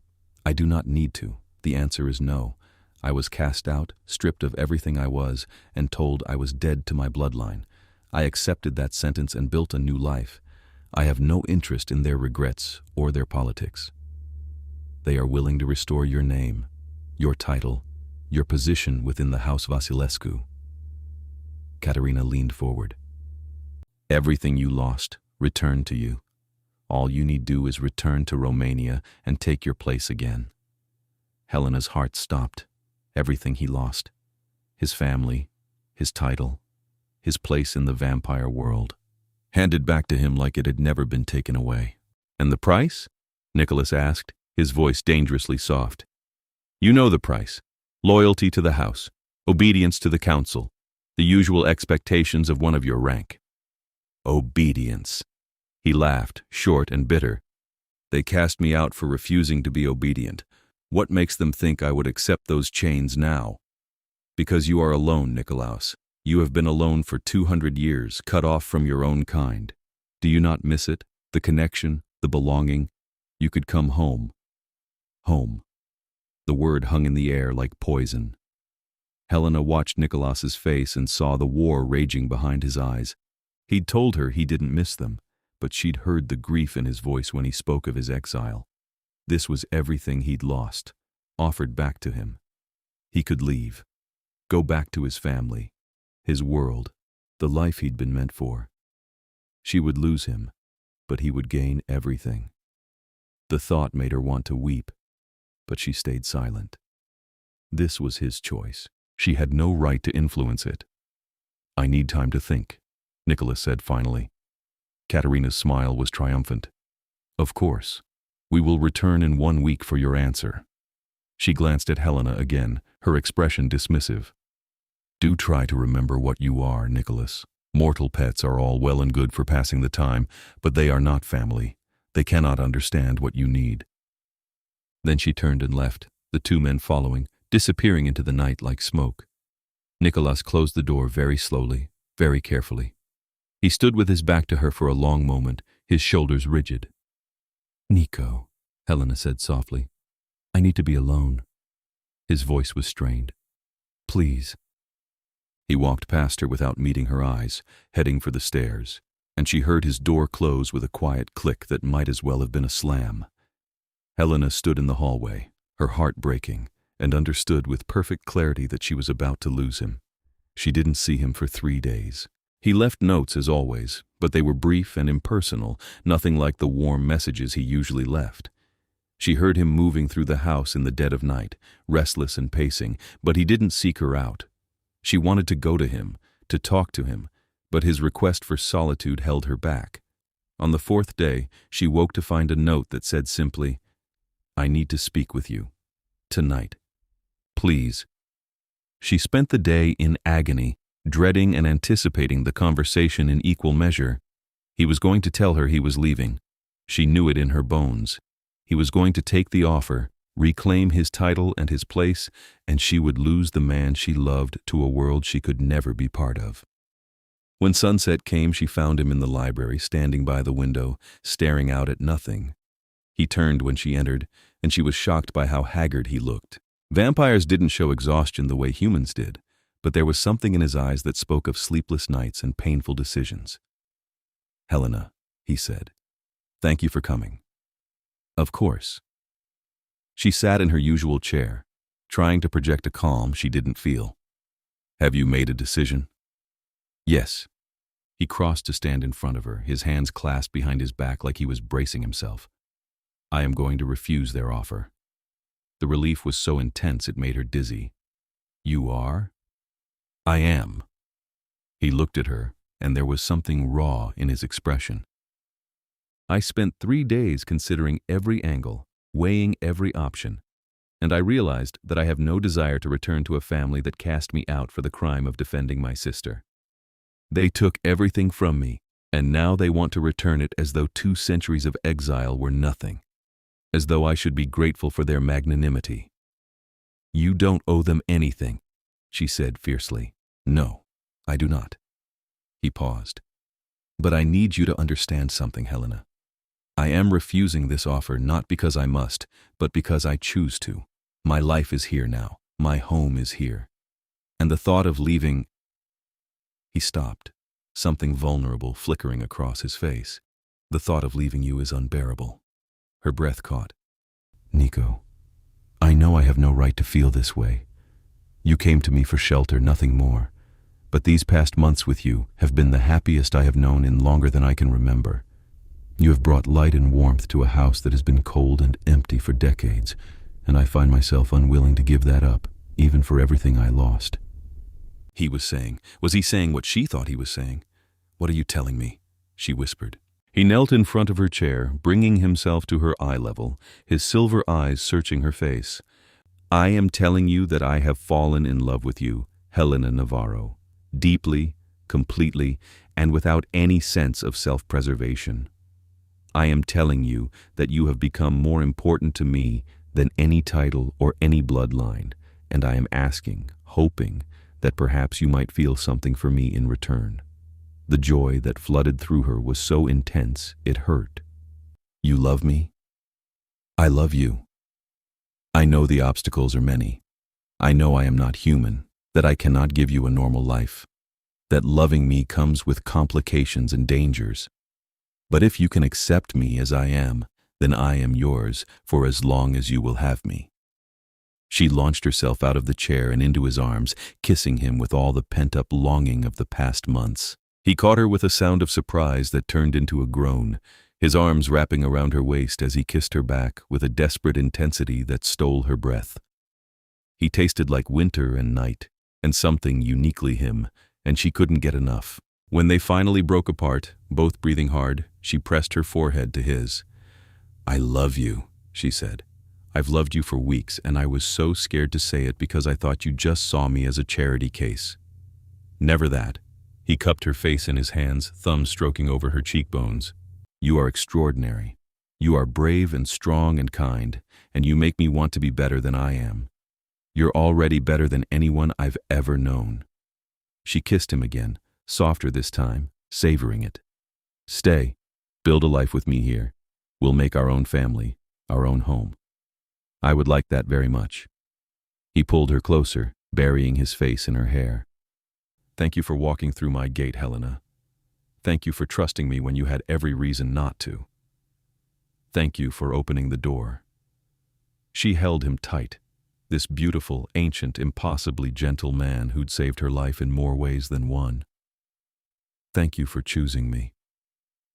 "I do not need to. The answer is no. I was cast out, stripped of everything I was, and told I was dead to my bloodline. I accepted that sentence and built a new life. I have no interest in their regrets or their politics. They are willing to restore your name, your title, your position within the House Vasilescu." Katerina leaned forward. "Everything you lost returned to you. All you need do is return to Romania and take your place again." Helena's heart stopped. Everything he lost. His family, his title, his place in the vampire world, handed back to him like it had never been taken away. "And the price?" Nikolaus asked, his voice dangerously soft. "You know the price. Loyalty to the house, obedience to the council, the usual expectations of one of your rank." "Obedience." He laughed, short and bitter. "They cast me out for refusing to be obedient. What makes them think I would accept those chains now?" "Because you are alone, Nikolaus. You have been alone for 200 years, cut off from your own kind. Do you not miss it? The connection, the belonging? You could come home." Home. The word hung in the air like poison. Helena watched Nikolaus's face and saw the war raging behind his eyes. He'd told her he didn't miss them, but she'd heard the grief in his voice when he spoke of his exile. This was everything he'd lost, offered back to him. He could leave, go back to his family, his world, the life he'd been meant for. She would lose him, but he would gain everything. The thought made her want to weep, but she stayed silent. This was his choice. She had no right to influence it. "I need time to think." Nikolaus said finally. Katerina's smile was triumphant. Of course. We will return in 1 week for your answer. She glanced at Helena again, her expression dismissive. Do try to remember what you are, Nikolaus. Mortal pets are all well and good for passing the time, but they are not family. They cannot understand what you need. Then she turned and left, the two men following, disappearing into the night like smoke. Nikolaus closed the door very slowly, very carefully. He stood with his back to her for a long moment, his shoulders rigid. Nico, Helena said softly, I need to be alone. His voice was strained. Please. He walked past her without meeting her eyes, heading for the stairs, and she heard his door close with a quiet click that might as well have been a slam. Helena stood in the hallway, her heart breaking, and understood with perfect clarity that she was about to lose him. She didn't see him for 3 days. He left notes as always, but they were brief and impersonal, nothing like the warm messages he usually left. She heard him moving through the house in the dead of night, restless and pacing, but he didn't seek her out. She wanted to go to him, to talk to him, but his request for solitude held her back. On the 4th day, she woke to find a note that said simply, I need to speak with you. Tonight. Please. She spent the day in agony, dreading and anticipating the conversation in equal measure. He was going to tell her he was leaving. She knew it in her bones. He was going to take the offer, reclaim his title and his place, and she would lose the man she loved to a world she could never be part of. When sunset came, she found him in the library, standing by the window, staring out at nothing. He turned when she entered, and she was shocked by how haggard he looked. Vampires didn't show exhaustion the way humans did, but there was something in his eyes that spoke of sleepless nights and painful decisions. Helena, he said, thank you for coming. Of course. She sat in her usual chair, trying to project a calm she didn't feel. Have you made a decision? Yes. He crossed to stand in front of her, his hands clasped behind his back like he was bracing himself. I am going to refuse their offer. The relief was so intense it made her dizzy. You are? I am. He looked at her, and there was something raw in his expression. I spent 3 days considering every angle, weighing every option, and I realized that I have no desire to return to a family that cast me out for the crime of defending my sister. They took everything from me, and now they want to return it as though 2 centuries of exile were nothing, as though I should be grateful for their magnanimity. You don't owe them anything, she said fiercely. No, I do not. He paused. But I need you to understand something, Helena. I am refusing this offer not because I must, but because I choose to. My life is here now. My home is here. And the thought of leaving... He stopped, something vulnerable flickering across his face. The thought of leaving you is unbearable. Her breath caught. Nico, I know I have no right to feel this way. You came to me for shelter, nothing more. But these past months with you have been the happiest I have known in longer than I can remember. You have brought light and warmth to a house that has been cold and empty for decades, and I find myself unwilling to give that up, even for everything I lost. He was saying. Was he saying what she thought he was saying? What are you telling me? She whispered. He knelt in front of her chair, bringing himself to her eye level, his silver eyes searching her face. I am telling you that I have fallen in love with you, Helena Navarro, deeply, completely, and without any sense of self-preservation. I am telling you that you have become more important to me than any title or any bloodline, and I am asking, hoping, that perhaps you might feel something for me in return. The joy that flooded through her was so intense it hurt. You love me? I love you. I know the obstacles are many. I know I am not human, that I cannot give you a normal life, that loving me comes with complications and dangers. But if you can accept me as I am, then I am yours for as long as you will have me. She launched herself out of the chair and into his arms, kissing him with all the pent-up longing of the past months. He caught her with a sound of surprise that turned into a groan, his arms wrapping around her waist as he kissed her back with a desperate intensity that stole her breath. He tasted like winter and night, and something uniquely him, and she couldn't get enough. When they finally broke apart, both breathing hard, she pressed her forehead to his. "I love you," she said. "I've loved you for weeks, and I was so scared to say it because I thought you just saw me as a charity case." "Never that." He cupped her face in his hands, thumbs stroking over her cheekbones. "You are extraordinary. You are brave and strong and kind, and you make me want to be better than I am. You're already better than anyone I've ever known." She kissed him again, softer this time, savoring it. "Stay. Build a life with me here. We'll make our own family, our own home." "I would like that very much." He pulled her closer, burying his face in her hair. "Thank you for walking through my gate, Helena. Thank you for trusting me when you had every reason not to. Thank you for opening the door." She held him tight, this beautiful, ancient, impossibly gentle man who'd saved her life in more ways than one. "Thank you for choosing me."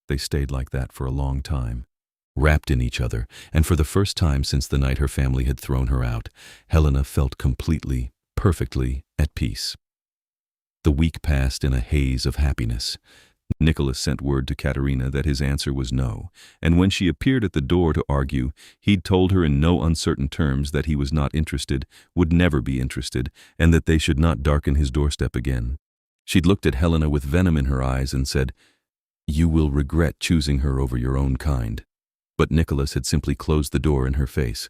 They stayed like that for a long time, wrapped in each other, and for the first time since the night her family had thrown her out, Helena felt completely, perfectly at peace. The week passed in a haze of happiness. Nikolaus sent word to Katerina that his answer was no, and when she appeared at the door to argue, he'd told her in no uncertain terms that he was not interested, would never be interested, and that they should not darken his doorstep again. She'd looked at Helena with venom in her eyes and said, "You will regret choosing her over your own kind." But Nikolaus had simply closed the door in her face.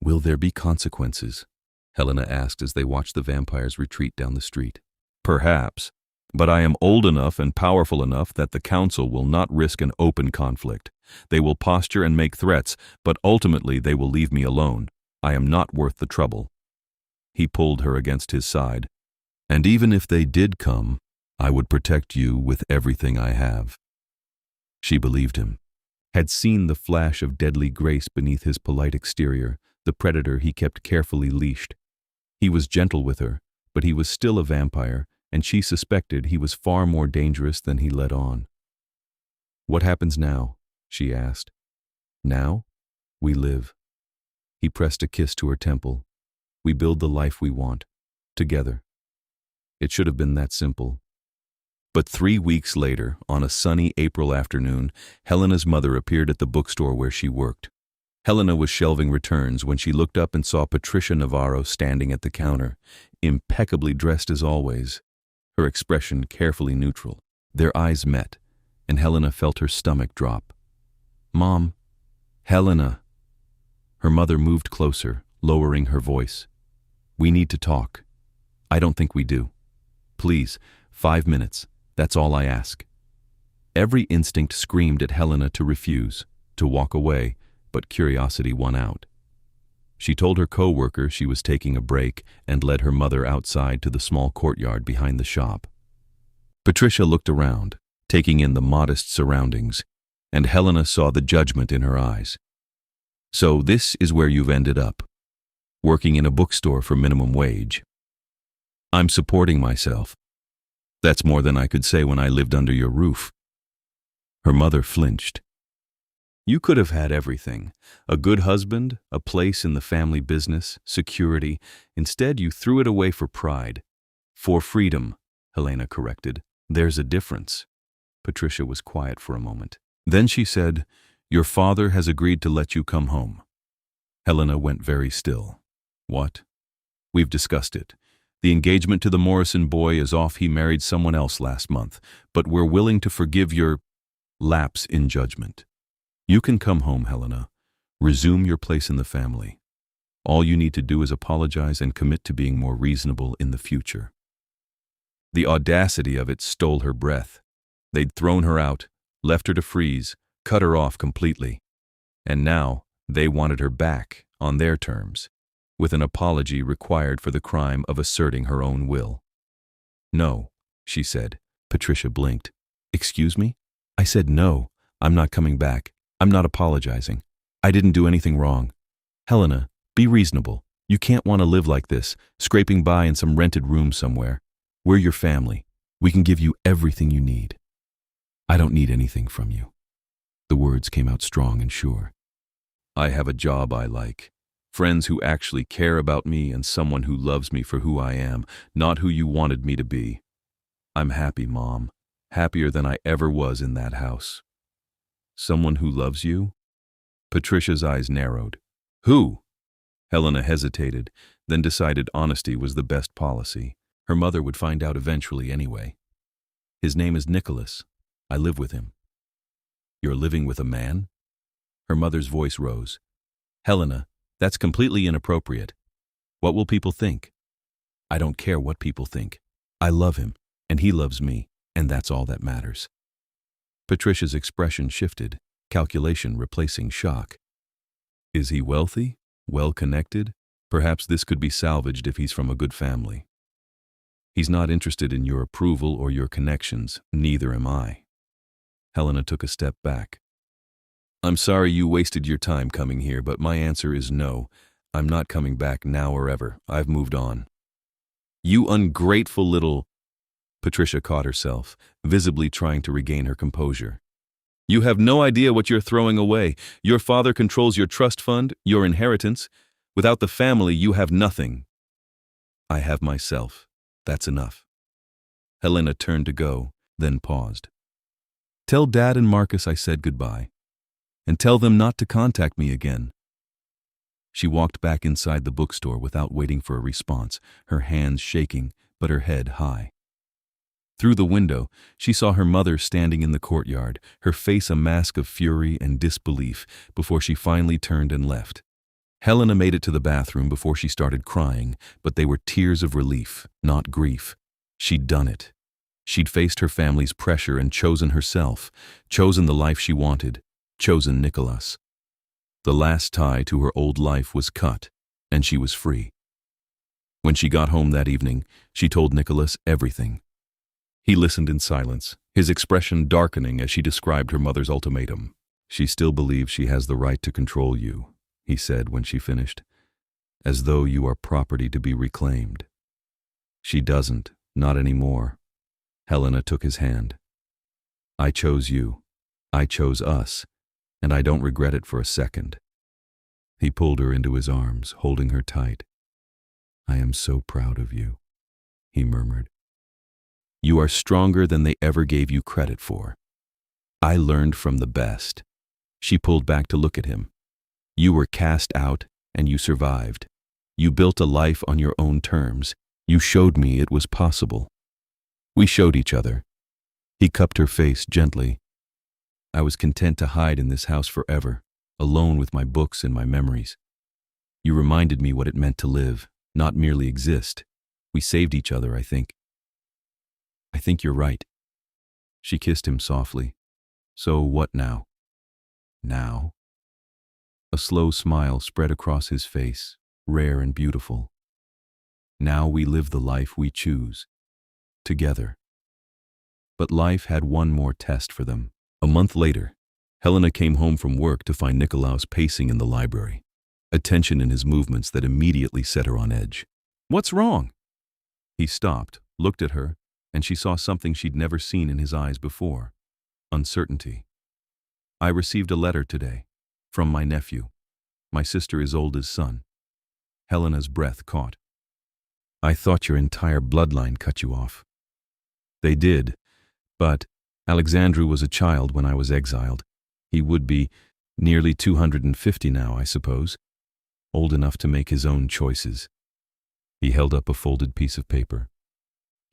"Will there be consequences?" Helena asked as they watched the vampires retreat down the street. "Perhaps, but I am old enough and powerful enough that the council will not risk an open conflict. They will posture and make threats, but ultimately they will leave me alone. I am not worth the trouble." He pulled her against his side. "And even if they did come, I would protect you with everything I have." She believed him, had seen the flash of deadly grace beneath his polite exterior, the predator he kept carefully leashed. He was gentle with her, but he was still a vampire, and she suspected he was far more dangerous than he let on. "What happens now?" she asked. "Now? We live." He pressed a kiss to her temple. "We build the life we want, together." It should have been that simple. But 3 weeks later, on a sunny April afternoon, Helena's mother appeared at the bookstore where she worked. Helena was shelving returns when she looked up and saw Patricia Navarro standing at the counter, impeccably dressed as always, her expression carefully neutral. Their eyes met, and Helena felt her stomach drop. "Mom, Helena." Her mother moved closer, lowering her voice. "We need to talk." "I don't think we do. Please, 5 minutes. That's all I ask." Every instinct screamed at Helena to refuse, to walk away, but curiosity won out. She told her co-worker she was taking a break and led her mother outside to the small courtyard behind the shop. Patricia looked around, taking in the modest surroundings, and Helena saw the judgment in her eyes. "So this is where you've ended up, working in a bookstore for minimum wage." "I'm supporting myself. That's more than I could say when I lived under your roof." Her mother flinched. "You could have had everything. A good husband, a place in the family business, security. Instead, you threw it away for pride." "For freedom," Helena corrected. "There's a difference." Patricia was quiet for a moment. Then she said, "Your father has agreed to let you come home." Helena went very still. "What?" "We've discussed it. The engagement to the Morrison boy is off. He married someone else last month, but we're willing to forgive your lapse in judgment. You can come home, Helena. Resume your place in the family. All you need to do is apologize and commit to being more reasonable in the future." The audacity of it stole her breath. They'd thrown her out, left her to freeze, cut her off completely. And now they wanted her back, on their terms, with an apology required for the crime of asserting her own will. "No," she said. Patricia blinked. "Excuse me?" "I said no. I'm not coming back. I'm not apologizing. I didn't do anything wrong. Helena, be reasonable. You can't want to live like this, scraping by in some rented room somewhere. We're your family. We can give you everything you need." "I don't need anything from you." The words came out strong and sure. "I have a job I like, friends who actually care about me, and someone who loves me for who I am, not who you wanted me to be. I'm happy, Mom. happier than I ever was in that house. Someone who loves you? Patricia's eyes narrowed. Who? Helena hesitated, then decided honesty was the best policy. Her mother would find out eventually anyway. His name is Nikolaus. I live with him. You're living with a man? Her mother's voice rose. Helena, that's completely inappropriate. What will people think? I don't care what people think. I love him, and he loves me, and that's all that matters. Patricia's expression shifted, calculation replacing shock. Is he wealthy? Well-connected? Perhaps this could be salvaged if he's from a good family. He's not interested in your approval or your connections, neither am I. Helena took a step back. I'm sorry you wasted your time coming here, but my answer is no. I'm not coming back now or ever. I've moved on. You ungrateful little... Patricia caught herself, visibly trying to regain her composure. You have no idea what you're throwing away. Your father controls your trust fund, your inheritance. Without the family, you have nothing. I have myself. That's enough. Helena turned to go, then paused. Tell Dad and Marcus I said goodbye. And tell them not to contact me again. She walked back inside the bookstore without waiting for a response, her hands shaking, but her head high. Through the window, she saw her mother standing in the courtyard, her face a mask of fury and disbelief, before she finally turned and left. Helena made it to the bathroom before she started crying, but they were tears of relief, not grief. She'd done it. She'd faced her family's pressure and chosen herself, chosen the life she wanted, chosen Nikolaus. The last tie to her old life was cut, and she was free. When she got home that evening, she told Nikolaus everything. He listened in silence, his expression darkening as she described her mother's ultimatum. She still believes she has the right to control you, he said when she finished, as though you are property to be reclaimed. She doesn't, not anymore. Helena took his hand. I chose you. I chose us, and I don't regret it for a second. He pulled her into his arms, holding her tight. I am so proud of you, he murmured. You are stronger than they ever gave you credit for. I learned from the best. She pulled back to look at him. You were cast out, and you survived. You built a life on your own terms. You showed me it was possible. We showed each other. He cupped her face gently. I was content to hide in this house forever, alone with my books and my memories. You reminded me what it meant to live, not merely exist. We saved each other, I think. I think you're right. She kissed him softly. So what now? Now? A slow smile spread across his face, rare and beautiful. Now we live the life we choose, together. But life had one more test for them. A month later, Helena came home from work to find Nikolaus pacing in the library, a tension in his movements that immediately set her on edge. What's wrong? He stopped, looked at her, and she saw something she'd never seen in his eyes before. Uncertainty. I received a letter today, from my nephew, my sister Isolde's son. Helena's breath caught. I thought your entire bloodline cut you off. They did, but Alexandru was a child when I was exiled. He would be nearly 250 now, I suppose, old enough to make his own choices. He held up a folded piece of paper.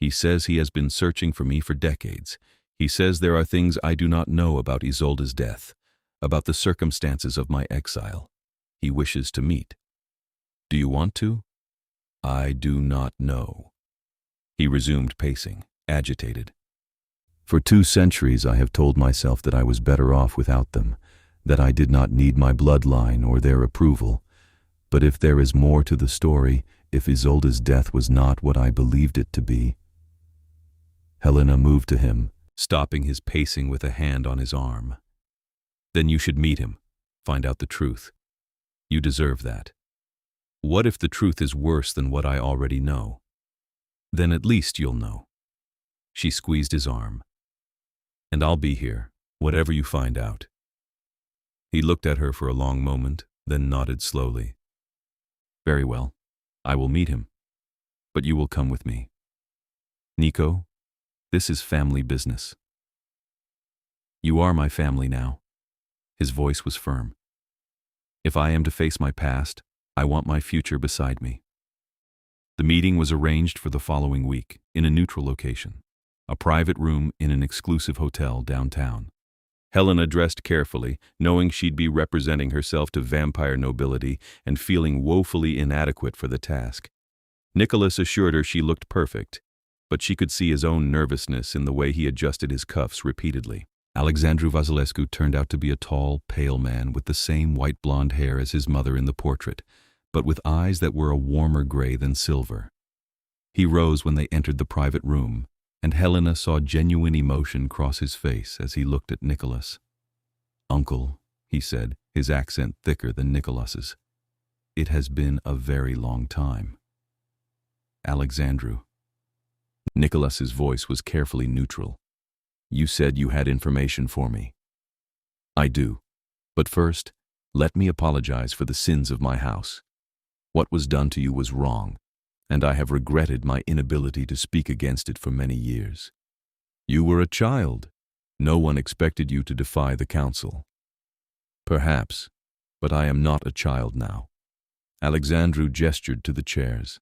He says he has been searching for me for decades. He says there are things I do not know about Isolde's death, about the circumstances of my exile. He wishes to meet. Do you want to? I do not know. He resumed pacing, agitated. For 2 centuries I have told myself that I was better off without them, that I did not need my bloodline or their approval. But if there is more to the story, if Isolde's death was not what I believed it to be... Helena moved to him, stopping his pacing with a hand on his arm. Then you should meet him, find out the truth. You deserve that. What if the truth is worse than what I already know? Then at least you'll know. She squeezed his arm. And I'll be here, whatever you find out. He looked at her for a long moment, then nodded slowly. Very well, I will meet him, but you will come with me. Nico, this is family business. You are my family now. His voice was firm. If I am to face my past, I want my future beside me. The meeting was arranged for the following week, in a neutral location, a private room in an exclusive hotel downtown. Helena dressed carefully, knowing she'd be representing herself to vampire nobility and feeling woefully inadequate for the task. Nikolaus assured her she looked perfect, but she could see his own nervousness in the way he adjusted his cuffs repeatedly. Alexandru Vasilescu turned out to be a tall, pale man with the same white blonde hair as his mother in the portrait, but with eyes that were a warmer gray than silver. He rose when they entered the private room, and Helena saw genuine emotion cross his face as he looked at Nikolaus. "Uncle," he said, his accent thicker than Nikolaus's. "It has been a very long time." "Alexandru." Nikolaus's voice was carefully neutral. "You said you had information for me." "I do. But first, let me apologize for the sins of my house. What was done to you was wrong, and I have regretted my inability to speak against it for many years. You were a child. No one expected you to defy the council." "Perhaps, but I am not a child now." Alexandru gestured to the chairs.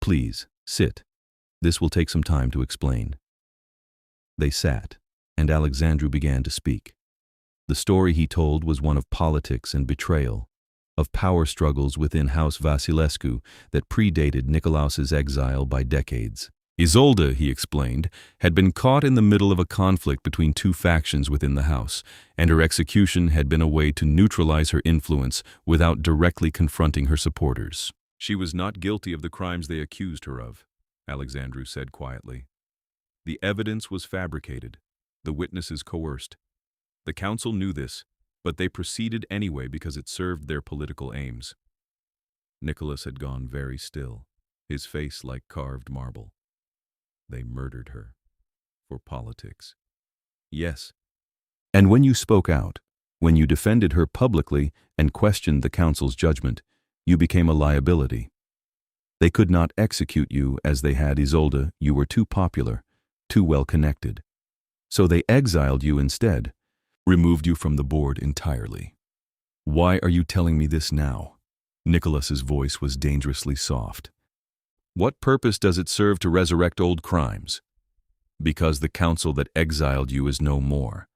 "Please, sit. This will take some time to explain." They sat, and Alexandru began to speak. The story he told was one of politics and betrayal, of power struggles within House Vasilescu that predated Nikolaus's exile by decades. Isolde, he explained, had been caught in the middle of a conflict between two factions within the house, and her execution had been a way to neutralize her influence without directly confronting her supporters. "She was not guilty of the crimes they accused her of," Alexandru said quietly. "The evidence was fabricated, the witnesses coerced. The council knew this, but they proceeded anyway because it served their political aims." Nikolaus had gone very still, his face like carved marble. "They murdered her. For politics." "Yes. And when you spoke out, when you defended her publicly and questioned the council's judgment, you became a liability. They could not execute you as they had Isolde. You were too popular, too well connected. So they exiled you instead, removed you from the board entirely." "Why are you telling me this now?" Nikolaus's voice was dangerously soft. "What purpose does it serve to resurrect old crimes?" "Because the council that exiled you is no more.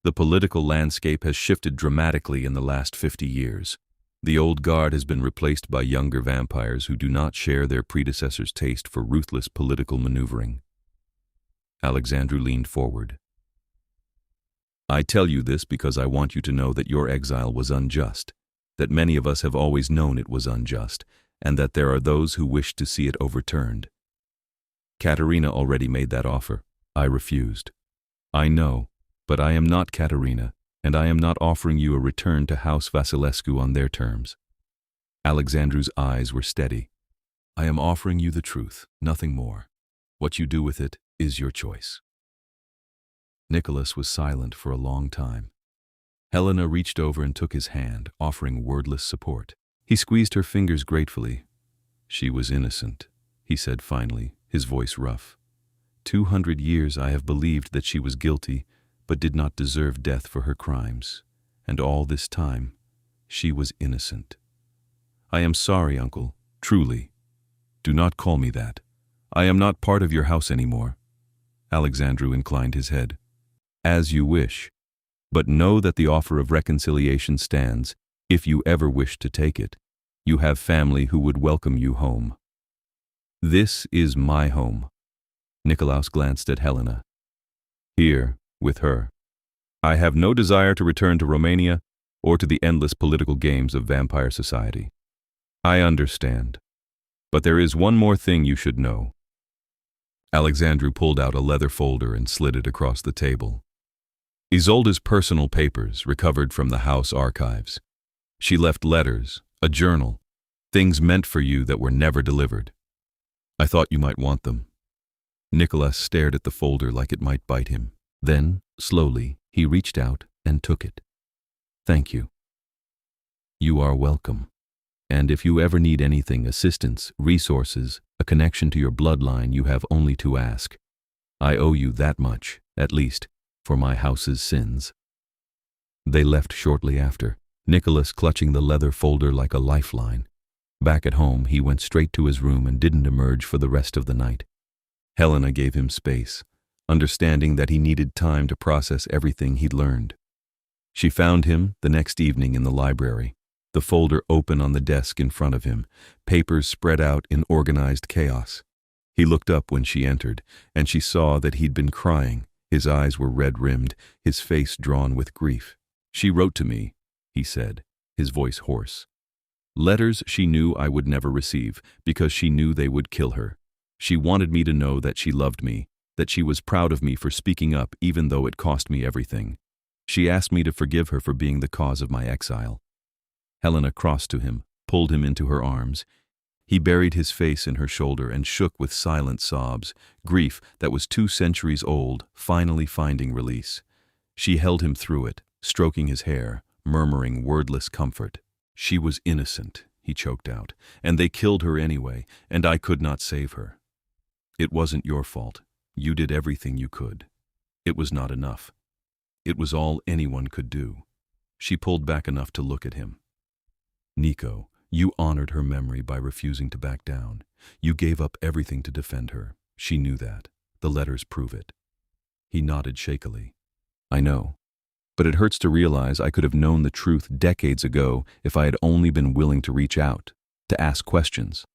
The political landscape has shifted dramatically in the last 50 years. The old guard has been replaced by younger vampires who do not share their predecessors' taste for ruthless political maneuvering." Alexandru leaned forward. "I tell you this because I want you to know that your exile was unjust, that many of us have always known it was unjust, and that there are those who wish to see it overturned. Katerina already made that offer. I refused. I know, but I am not Katerina, and I am not offering you a return to House Vasilescu on their terms." Alexandru's eyes were steady. "I am offering you the truth, nothing more. What you do with it is your choice." Nikolaus was silent for a long time. Helena reached over and took his hand, offering wordless support. He squeezed her fingers gratefully. "She was innocent," he said finally, his voice rough. 200 years I have believed that she was guilty, but did not deserve death for her crimes. And all this time, she was innocent. I am sorry, uncle, truly. Do not call me that. I am not part of your house anymore." Alexandru inclined his head. "As you wish. But know that the offer of reconciliation stands, if you ever wish to take it. You have family who would welcome you home." "This is my home." Nikolaus glanced at Helena. "Here, with her. I have no desire to return to Romania or to the endless political games of vampire society." "I understand. But there is one more thing you should know." Alexandru pulled out a leather folder and slid it across the table. "Isolde's personal papers recovered from the house archives. She left letters, a journal, things meant for you that were never delivered. I thought you might want them." Nikolaus stared at the folder like it might bite him. Then, slowly, he reached out and took it. "Thank you." "You are welcome. And if you ever need anything, assistance, resources, a connection to your bloodline, you have only to ask. I owe you that much, at least. for my house's sins." They left shortly after, Nikolaus clutching the leather folder like a lifeline. Back at home, he went straight to his room and didn't emerge for the rest of the night. Helena gave him space, understanding that he needed time to process everything he'd learned. She found him the next evening in the library, the folder open on the desk in front of him, papers spread out in organized chaos. He looked up when she entered, and she saw that he'd been crying. His eyes were red-rimmed, his face drawn with grief. "She wrote to me," he said, his voice hoarse. "Letters she knew I would never receive, because she knew they would kill her. She wanted me to know that she loved me, that she was proud of me for speaking up even though it cost me everything. She asked me to forgive her for being the cause of my exile." Helena crossed to him, pulled him into her arms. He buried his face in her shoulder and shook with silent sobs, grief that was 2 centuries old, finally finding release. She held him through it, stroking his hair, murmuring wordless comfort. "She was innocent," he choked out, "and they killed her anyway, and I could not save her. It wasn't your fault. You did everything you could. It was not enough. It was all anyone could do." She pulled back enough to look at him. "Nico, you honored her memory by refusing to back down. You gave up everything to defend her. She knew that. The letters prove it." He nodded shakily. "I know. But it hurts to realize I could have known the truth decades ago if I had only been willing to reach out, to ask questions.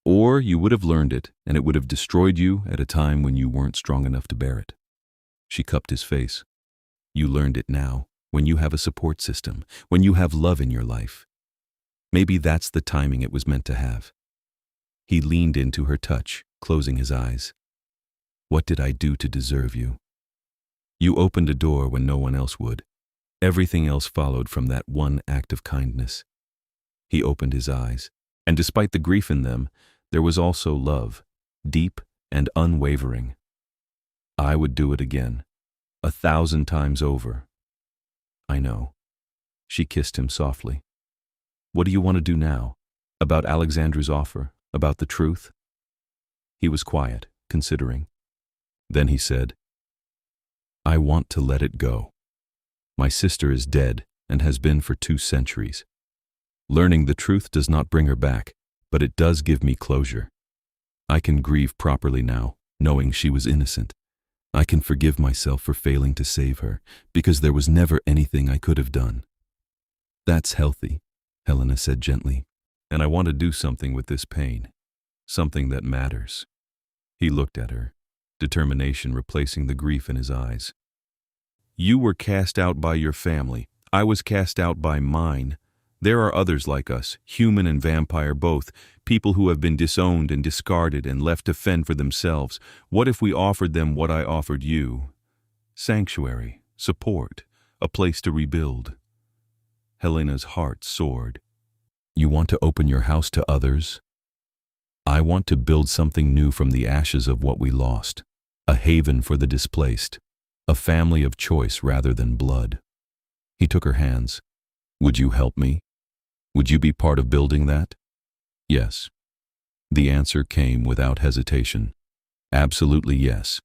Or you would have learned it, and it would have destroyed you at a time when you weren't strong enough to bear it." She cupped his face. "You learned it now, when you have a support system, when you have love in your life. Maybe that's the timing it was meant to have." He leaned into her touch, closing his eyes. "What did I do to deserve you? You opened a door when no one else would. Everything else followed from that one act of kindness." He opened his eyes, and despite the grief in them, there was also love, deep and unwavering. "I would do it again, 1,000 times over." "I know." She kissed him softly. "What do you want to do now? About Alexandra's offer? About the truth?" He was quiet, considering. Then he said, "I want to let it go. My sister is dead and has been for 2 centuries. Learning the truth does not bring her back, but it does give me closure. I can grieve properly now, knowing she was innocent. I can forgive myself for failing to save her, because there was never anything I could have done." "That's healthy," Helena said gently, "and I want to do something with this pain, something that matters." He looked at her, determination replacing the grief in his eyes. "You were cast out by your family. I was cast out by mine. There are others like us, human and vampire both, people who have been disowned and discarded and left to fend for themselves. What if we offered them what I offered you? Sanctuary, support, a place to rebuild." Helena's heart soared. "You want to open your house to others? I want to build something new from the ashes of what we lost, a haven for the displaced, a family of choice rather than blood." He took her hands. "Would you help me? Would you be part of building that?" "Yes." The answer came without hesitation. "Absolutely yes."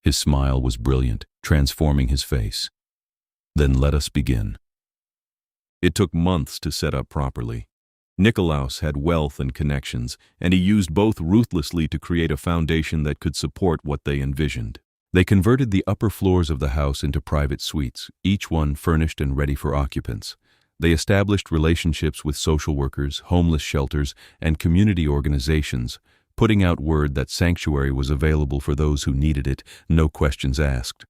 His smile was brilliant, transforming his face. "Then let us begin." It took months to set up properly. Nikolaus had wealth and connections, and he used both ruthlessly to create a foundation that could support what they envisioned. They converted the upper floors of the house into private suites, each one furnished and ready for occupants. They established relationships with social workers, homeless shelters, and community organizations, putting out word that sanctuary was available for those who needed it, no questions asked.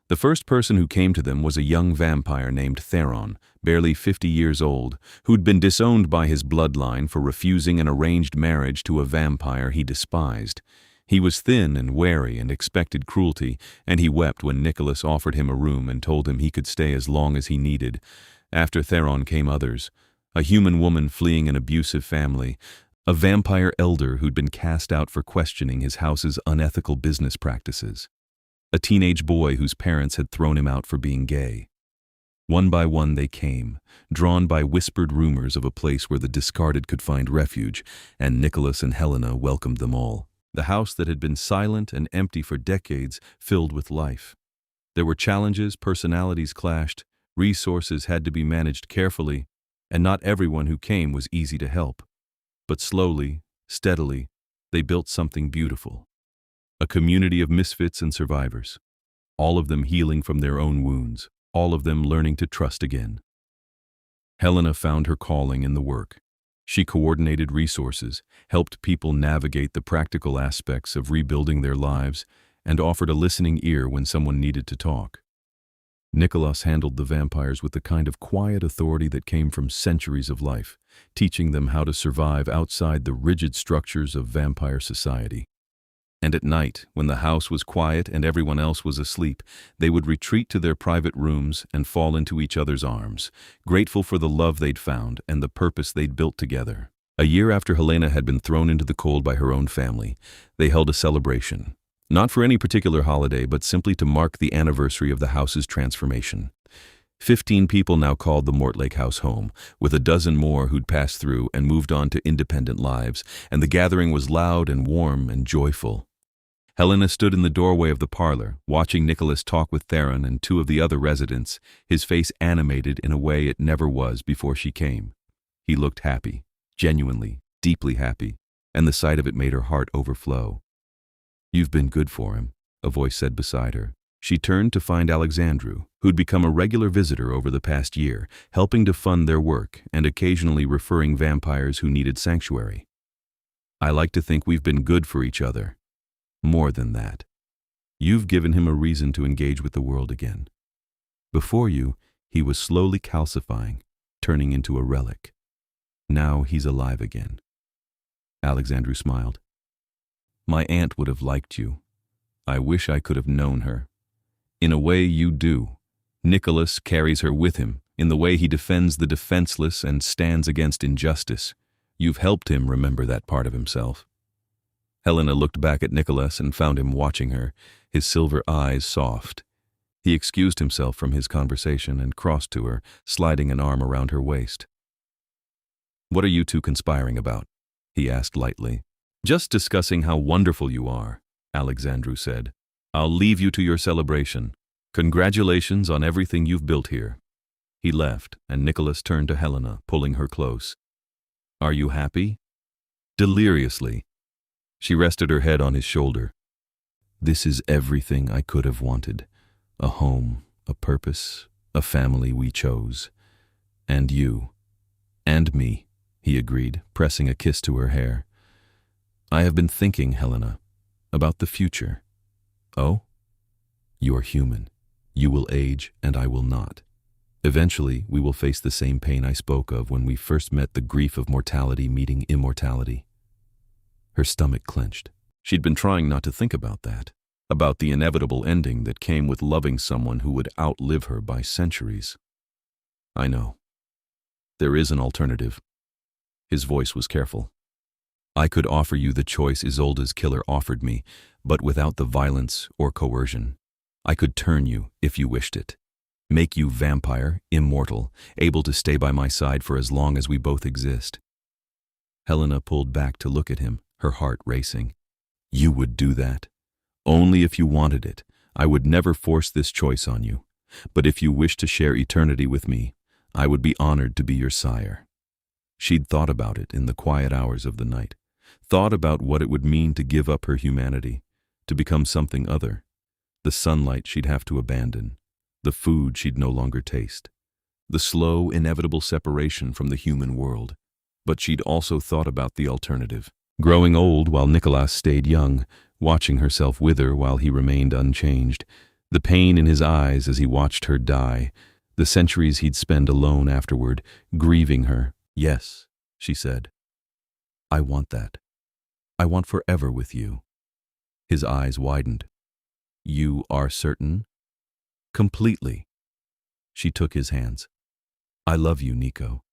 The first person who came to them was a young vampire named Theron, barely 50 years old, who'd been disowned by his bloodline for refusing an arranged marriage to a vampire he despised. He was thin and wary and expected cruelty, and he wept when Nikolaus offered him a room and told him he could stay as long as he needed. After Theron came others, a human woman fleeing an abusive family, a vampire elder who'd been cast out for questioning his house's unethical business practices, a teenage boy whose parents had thrown him out for being gay. One by one they came, drawn by whispered rumors of a place where the discarded could find refuge, and Nikolaus and Helena welcomed them all. The house that had been silent and empty for decades filled with life. There were challenges, personalities clashed, resources had to be managed carefully, and not everyone who came was easy to help. But slowly, steadily, they built something beautiful. A community of misfits and survivors, all of them healing from their own wounds, all of them learning to trust again. Helena found her calling in the work. She coordinated resources, helped people navigate the practical aspects of rebuilding their lives, and offered a listening ear when someone needed to talk. Nikolaus handled the vampires with the kind of quiet authority that came from centuries of life, teaching them how to survive outside the rigid structures of vampire society. And at night, when the house was quiet and everyone else was asleep, they would retreat to their private rooms and fall into each other's arms, grateful for the love they'd found and the purpose they'd built together. A year after Helena had been thrown into the cold by her own family, they held a celebration. Not for any particular holiday, but simply to mark the anniversary of the house's transformation. 15 people now called the Mortlake house home, with a dozen more who'd passed through and moved on to independent lives, and the gathering was loud and warm and joyful. Helena stood in the doorway of the parlor, watching Nikolaus talk with Theron and 2 of the other residents, his face animated in a way it never was before she came. He looked happy, genuinely, deeply happy, and the sight of it made her heart overflow. "You've been good for him," a voice said beside her. She turned to find Alexandru, who'd become a regular visitor over the past year, helping to fund their work and occasionally referring vampires who needed sanctuary. "I like to think we've been good for each other. More than that. You've given him a reason to engage with the world again. Before you, he was slowly calcifying, turning into a relic. Now he's alive again." Alexandru smiled. "My aunt would have liked you. I wish I could have known her. In a way you do. Nikolaus carries her with him, in the way he defends the defenseless and stands against injustice. You've helped him remember that part of himself." Helena looked back at Nikolaus and found him watching her, his silver eyes soft. He excused himself from his conversation and crossed to her, sliding an arm around her waist. "What are you 2 conspiring about?" he asked lightly. "Just discussing how wonderful you are," Alexandru said. "I'll leave you to your celebration. Congratulations on everything you've built here." He left, and Nikolaus turned to Helena, pulling her close. "Are you happy?" "Deliriously." She rested her head on his shoulder. "This is everything I could have wanted. A home, a purpose, a family we chose. And you. And me," he agreed, pressing a kiss to her hair. "I have been thinking, Helena, about the future." "Oh?" "You're human. You will age, and I will not. Eventually, we will face the same pain I spoke of when we first met, the grief of mortality meeting immortality." Her stomach clenched. She'd been trying not to think about that, about the inevitable ending that came with loving someone who would outlive her by centuries. "I know. There is an alternative." His voice was careful. "I could offer you the choice Isolde's killer offered me, but without the violence or coercion. I could turn you, if you wished it. Make you vampire, immortal, able to stay by my side for as long as we both exist." Helena pulled back to look at him, her heart racing. "You would do that? Only if you wanted it. I would never force this choice on you. But if you wish to share eternity with me, I would be honored to be your sire." She'd thought about it in the quiet hours of the night, thought about what it would mean to give up her humanity, to become something other. The sunlight she'd have to abandon, the food she'd no longer taste, the slow, inevitable separation from the human world. But she'd also thought about the alternative. Growing old while Nikolaus stayed young, watching herself wither while he remained unchanged, the pain in his eyes as he watched her die, the centuries he'd spend alone afterward, grieving her. "Yes," she said. "I want that. I want forever with you." His eyes widened. "You are certain?" "Completely." She took his hands. "I love you, Nico.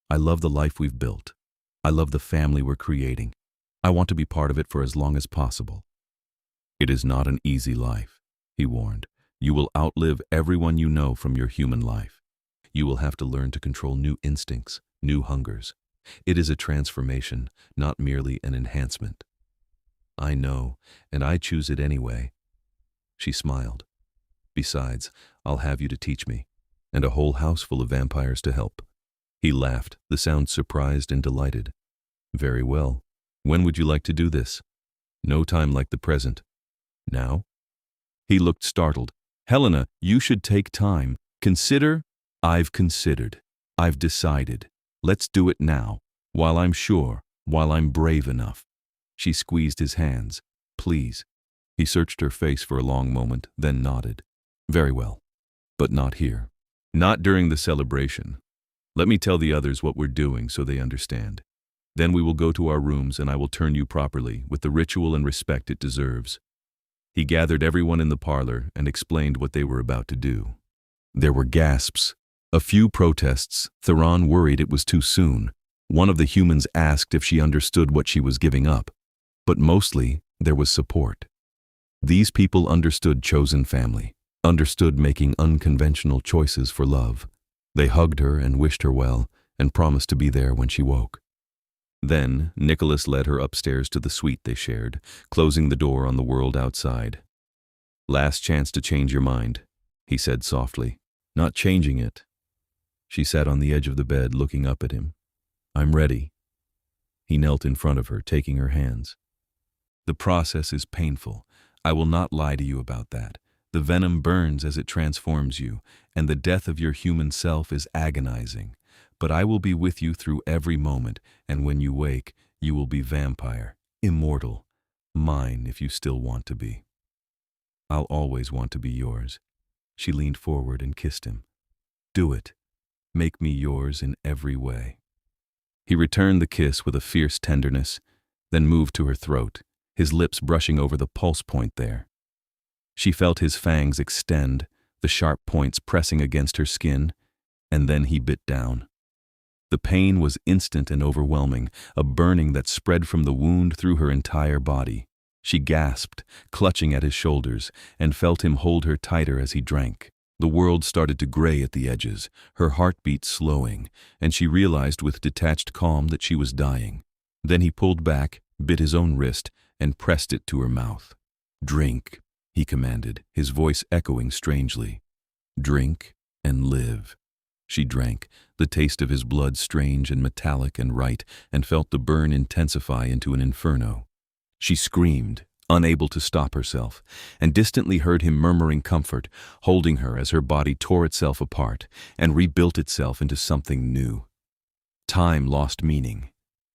I love the life we've built. I love the family we're creating. I want to be part of it for as long as possible." "It is not an easy life," he warned. "You will outlive everyone you know from your human life. You will have to learn to control new instincts, new hungers. It is a transformation, not merely an enhancement." "I know, and I choose it anyway." She smiled. Besides, I'll have you to teach me, and a whole house full of vampires to help." He laughed, the sound surprised and delighted. "Very well. When would you like to do this?" "No time like the present." "Now?" He looked startled. "Helena, you should take time. Consider." "I've considered. I've decided. Let's do it now, while I'm sure, while I'm brave enough." She squeezed his hands. "Please." He searched her face for a long moment, then nodded. "Very well. But not here. Not during the celebration. Let me tell the others what we're doing so they understand. Then we will go to our rooms and I will turn you properly, with the ritual and respect it deserves." He gathered everyone in the parlor and explained what they were about to do. There were gasps, a few protests. Theron worried it was too soon. One of the humans asked if she understood what she was giving up. But mostly, there was support. These people understood chosen family, understood making unconventional choices for love. They hugged her and wished her well, and promised to be there when she woke. Then, Nikolaus led her upstairs to the suite they shared, closing the door on the world outside. "Last chance to change your mind," he said softly. "Not changing it." She sat on the edge of the bed, looking up at him. "I'm ready." He knelt in front of her, taking her hands. "The process is painful. I will not lie to you about that. The venom burns as it transforms you, and the death of your human self is agonizing. But I will be with you through every moment, and when you wake, you will be vampire, immortal, mine if you still want to be. I'll always want to be yours." She leaned forward and kissed him. "Do it. Make me yours in every way." He returned the kiss with a fierce tenderness, then moved to her throat, his lips brushing over the pulse point there. She felt his fangs extend, the sharp points pressing against her skin, and then he bit down. The pain was instant and overwhelming, a burning that spread from the wound through her entire body. She gasped, clutching at his shoulders, and felt him hold her tighter as he drank. The world started to gray at the edges, her heartbeat slowing, and she realized with detached calm that she was dying. Then he pulled back, bit his own wrist, and pressed it to her mouth. "Drink," he commanded, his voice echoing strangely. "Drink and live." She drank, the taste of his blood strange and metallic and right, and felt the burn intensify into an inferno. She screamed, unable to stop herself, and distantly heard him murmuring comfort, holding her as her body tore itself apart and rebuilt itself into something new. Time lost meaning.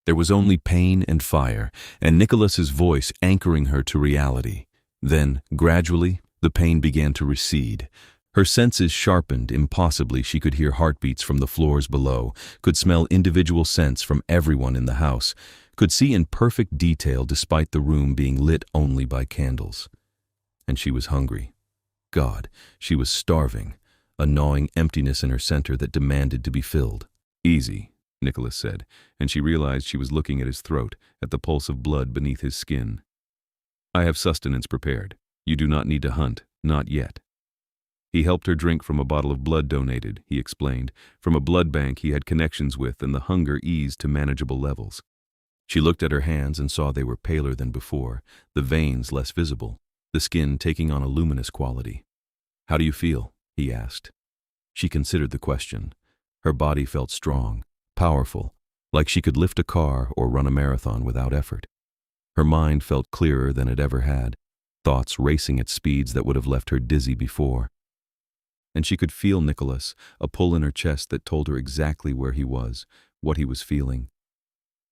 There was only pain and fire, and Nikolaus's voice anchoring her to reality. Then, gradually, the pain began to recede. Her senses sharpened impossibly. She could hear heartbeats from the floors below, could smell individual scents from everyone in the house, could see in perfect detail despite the room being lit only by candles. And she was hungry. God, she was starving, a gnawing emptiness in her center that demanded to be filled. "Easy," Nikolaus said, and she realized she was looking at his throat, at the pulse of blood beneath his skin. "I have sustenance prepared. You do not need to hunt, not yet." He helped her drink from a bottle of blood donated, he explained, from a blood bank he had connections with, and the hunger eased to manageable levels. She looked at her hands and saw they were paler than before, the veins less visible, the skin taking on a luminous quality. "How do you feel?" he asked. She considered the question. Her body felt strong, powerful, like she could lift a car or run a marathon without effort. Her mind felt clearer than it ever had, thoughts racing at speeds that would have left her dizzy before. And she could feel Nikolaus, a pull in her chest that told her exactly where he was, what he was feeling.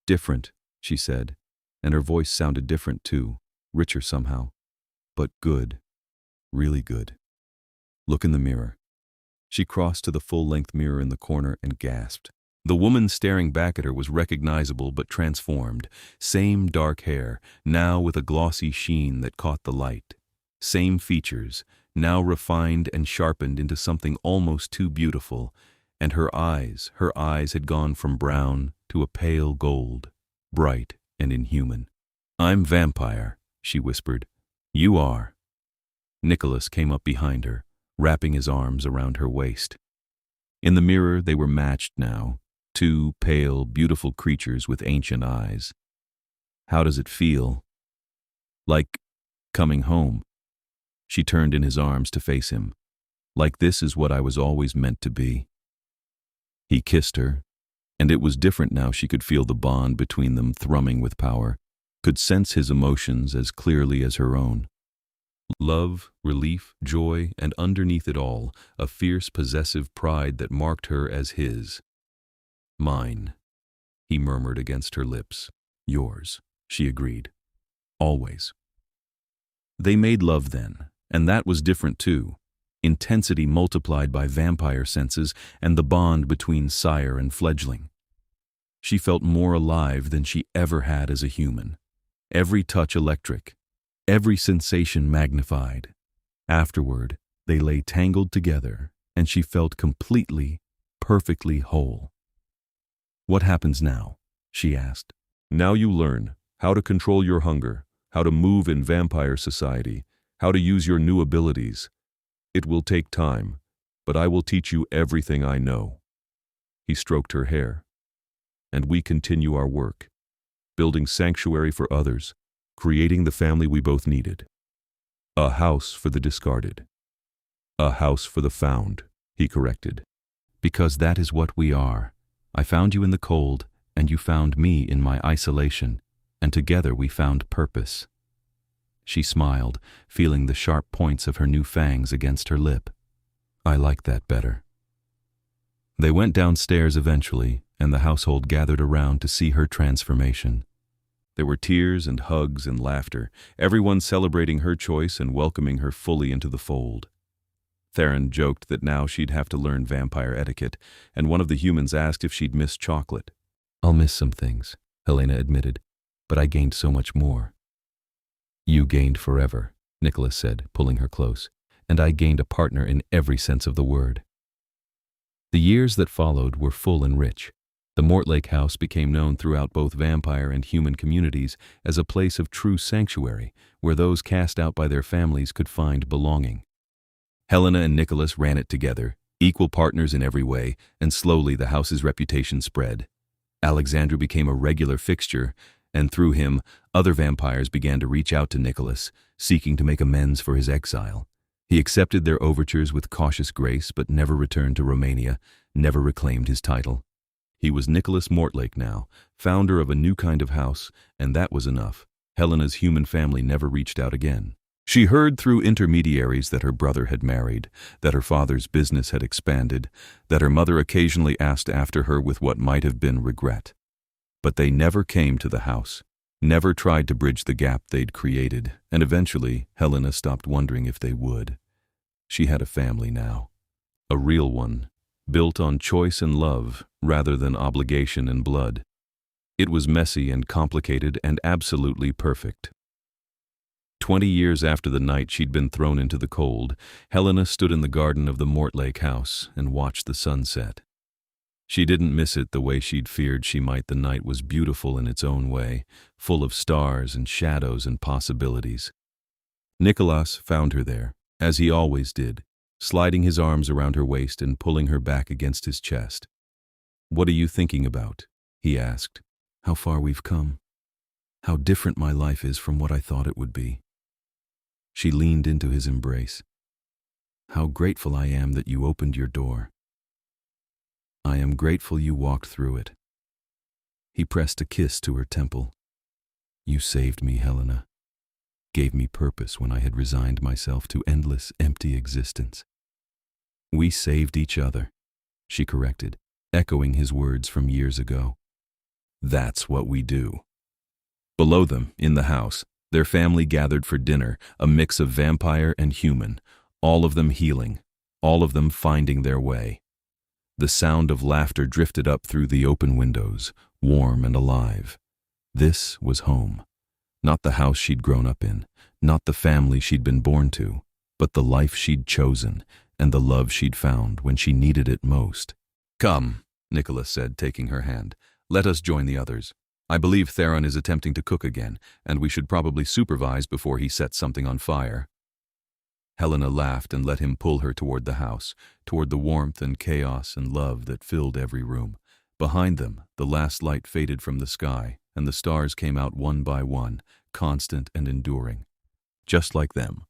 "Different," she said, and her voice sounded different too, richer somehow. "But good, really good. Look in the mirror." She crossed to the full-length mirror in the corner and gasped. The woman staring back at her was recognizable but transformed. Same dark hair, now with a glossy sheen that caught the light. Same features, now refined and sharpened into something almost too beautiful. And her eyes had gone from brown to a pale gold, bright and inhuman. "I'm vampire," she whispered. "You are." Nikolaus came up behind her, wrapping his arms around her waist. In the mirror they were matched now, two pale, beautiful creatures with ancient eyes. "How does it feel?" "Like coming home." She turned in his arms to face him, Like this is what I was always meant to be. He kissed her, and it was different now. She could feel the bond between them thrumming with power, could sense his emotions as clearly as her own. Love, relief, joy, and underneath it all, a fierce possessive pride that marked her as his. Mine, he murmured against her lips. Yours, she agreed. Always. They made love then, and that was different too. Intensity multiplied by vampire senses and the bond between sire and fledgling. She felt more alive than she ever had as a human. Every touch electric, every sensation magnified. Afterward, they lay tangled together, and she felt completely, perfectly whole. What happens now? She asked. Now you learn how to control your hunger, how to move in vampire society, how to use your new abilities. It will take time, but I will teach you everything I know. He stroked her hair. And we continue our work, building sanctuary for others, creating the family we both needed. A house for the discarded. A house for the found, he corrected. Because that is what we are. I found you in the cold, and you found me in my isolation, and together we found purpose. She smiled, feeling the sharp points of her new fangs against her lip. I like that better. They went downstairs eventually, and the household gathered around to see her transformation. There were tears and hugs and laughter, everyone celebrating her choice and welcoming her fully into the fold. Theron joked that now she'd have to learn vampire etiquette, and one of the humans asked if she'd miss chocolate. I'll miss some things, Helena admitted, but I gained so much more. You gained forever, Nikolaus said, pulling her close, and I gained a partner in every sense of the word. The years that followed were full and rich. The Mortlake house became known throughout both vampire and human communities as a place of true sanctuary where those cast out by their families could find belonging. Helena and Nikolaus ran it together, equal partners in every way, and slowly the house's reputation spread. Alexandru became a regular fixture, and through him, other vampires began to reach out to Nikolaus, seeking to make amends for his exile. He accepted their overtures with cautious grace, but never returned to Romania, never reclaimed his title. He was Nikolaus Mortlake now, founder of a new kind of house, and that was enough. Helena's human family never reached out again. She heard through intermediaries that her brother had married, that her father's business had expanded, that her mother occasionally asked after her with what might have been regret. But they never came to the house, never tried to bridge the gap they'd created, and eventually Helena stopped wondering if they would. She had a family now, a real one, built on choice and love rather than obligation and blood. It was messy and complicated and absolutely perfect. 20 years after the night she'd been thrown into the cold, Helena stood in the garden of the Mortlake house and watched the sunset. She didn't miss it the way she'd feared she might. The night was beautiful in its own way, full of stars and shadows and possibilities. Nikolaus found her there, as he always did, sliding his arms around her waist and pulling her back against his chest. "What are you thinking about?" he asked. "How far we've come. How different my life is from what I thought it would be." She leaned into his embrace. "How grateful I am that you opened your door. I am grateful you walked through it." He pressed a kiss to her temple. "You saved me, Helena. Gave me purpose when I had resigned myself to endless, empty existence." "We saved each other," she corrected, echoing his words from years ago. "That's what we do." Below them, in the house, their family gathered for dinner, a mix of vampire and human, all of them healing, all of them finding their way. The sound of laughter drifted up through the open windows, warm and alive. This was home. Not the house she'd grown up in, not the family she'd been born to, but the life she'd chosen and the love she'd found when she needed it most. "Come," Nikolaus said, taking her hand. "Let us join the others. I believe Theron is attempting to cook again, and we should probably supervise before he sets something on fire." Helena laughed and let him pull her toward the house, toward the warmth and chaos and love that filled every room. Behind them, the last light faded from the sky, and the stars came out one by one, constant and enduring. Just like them,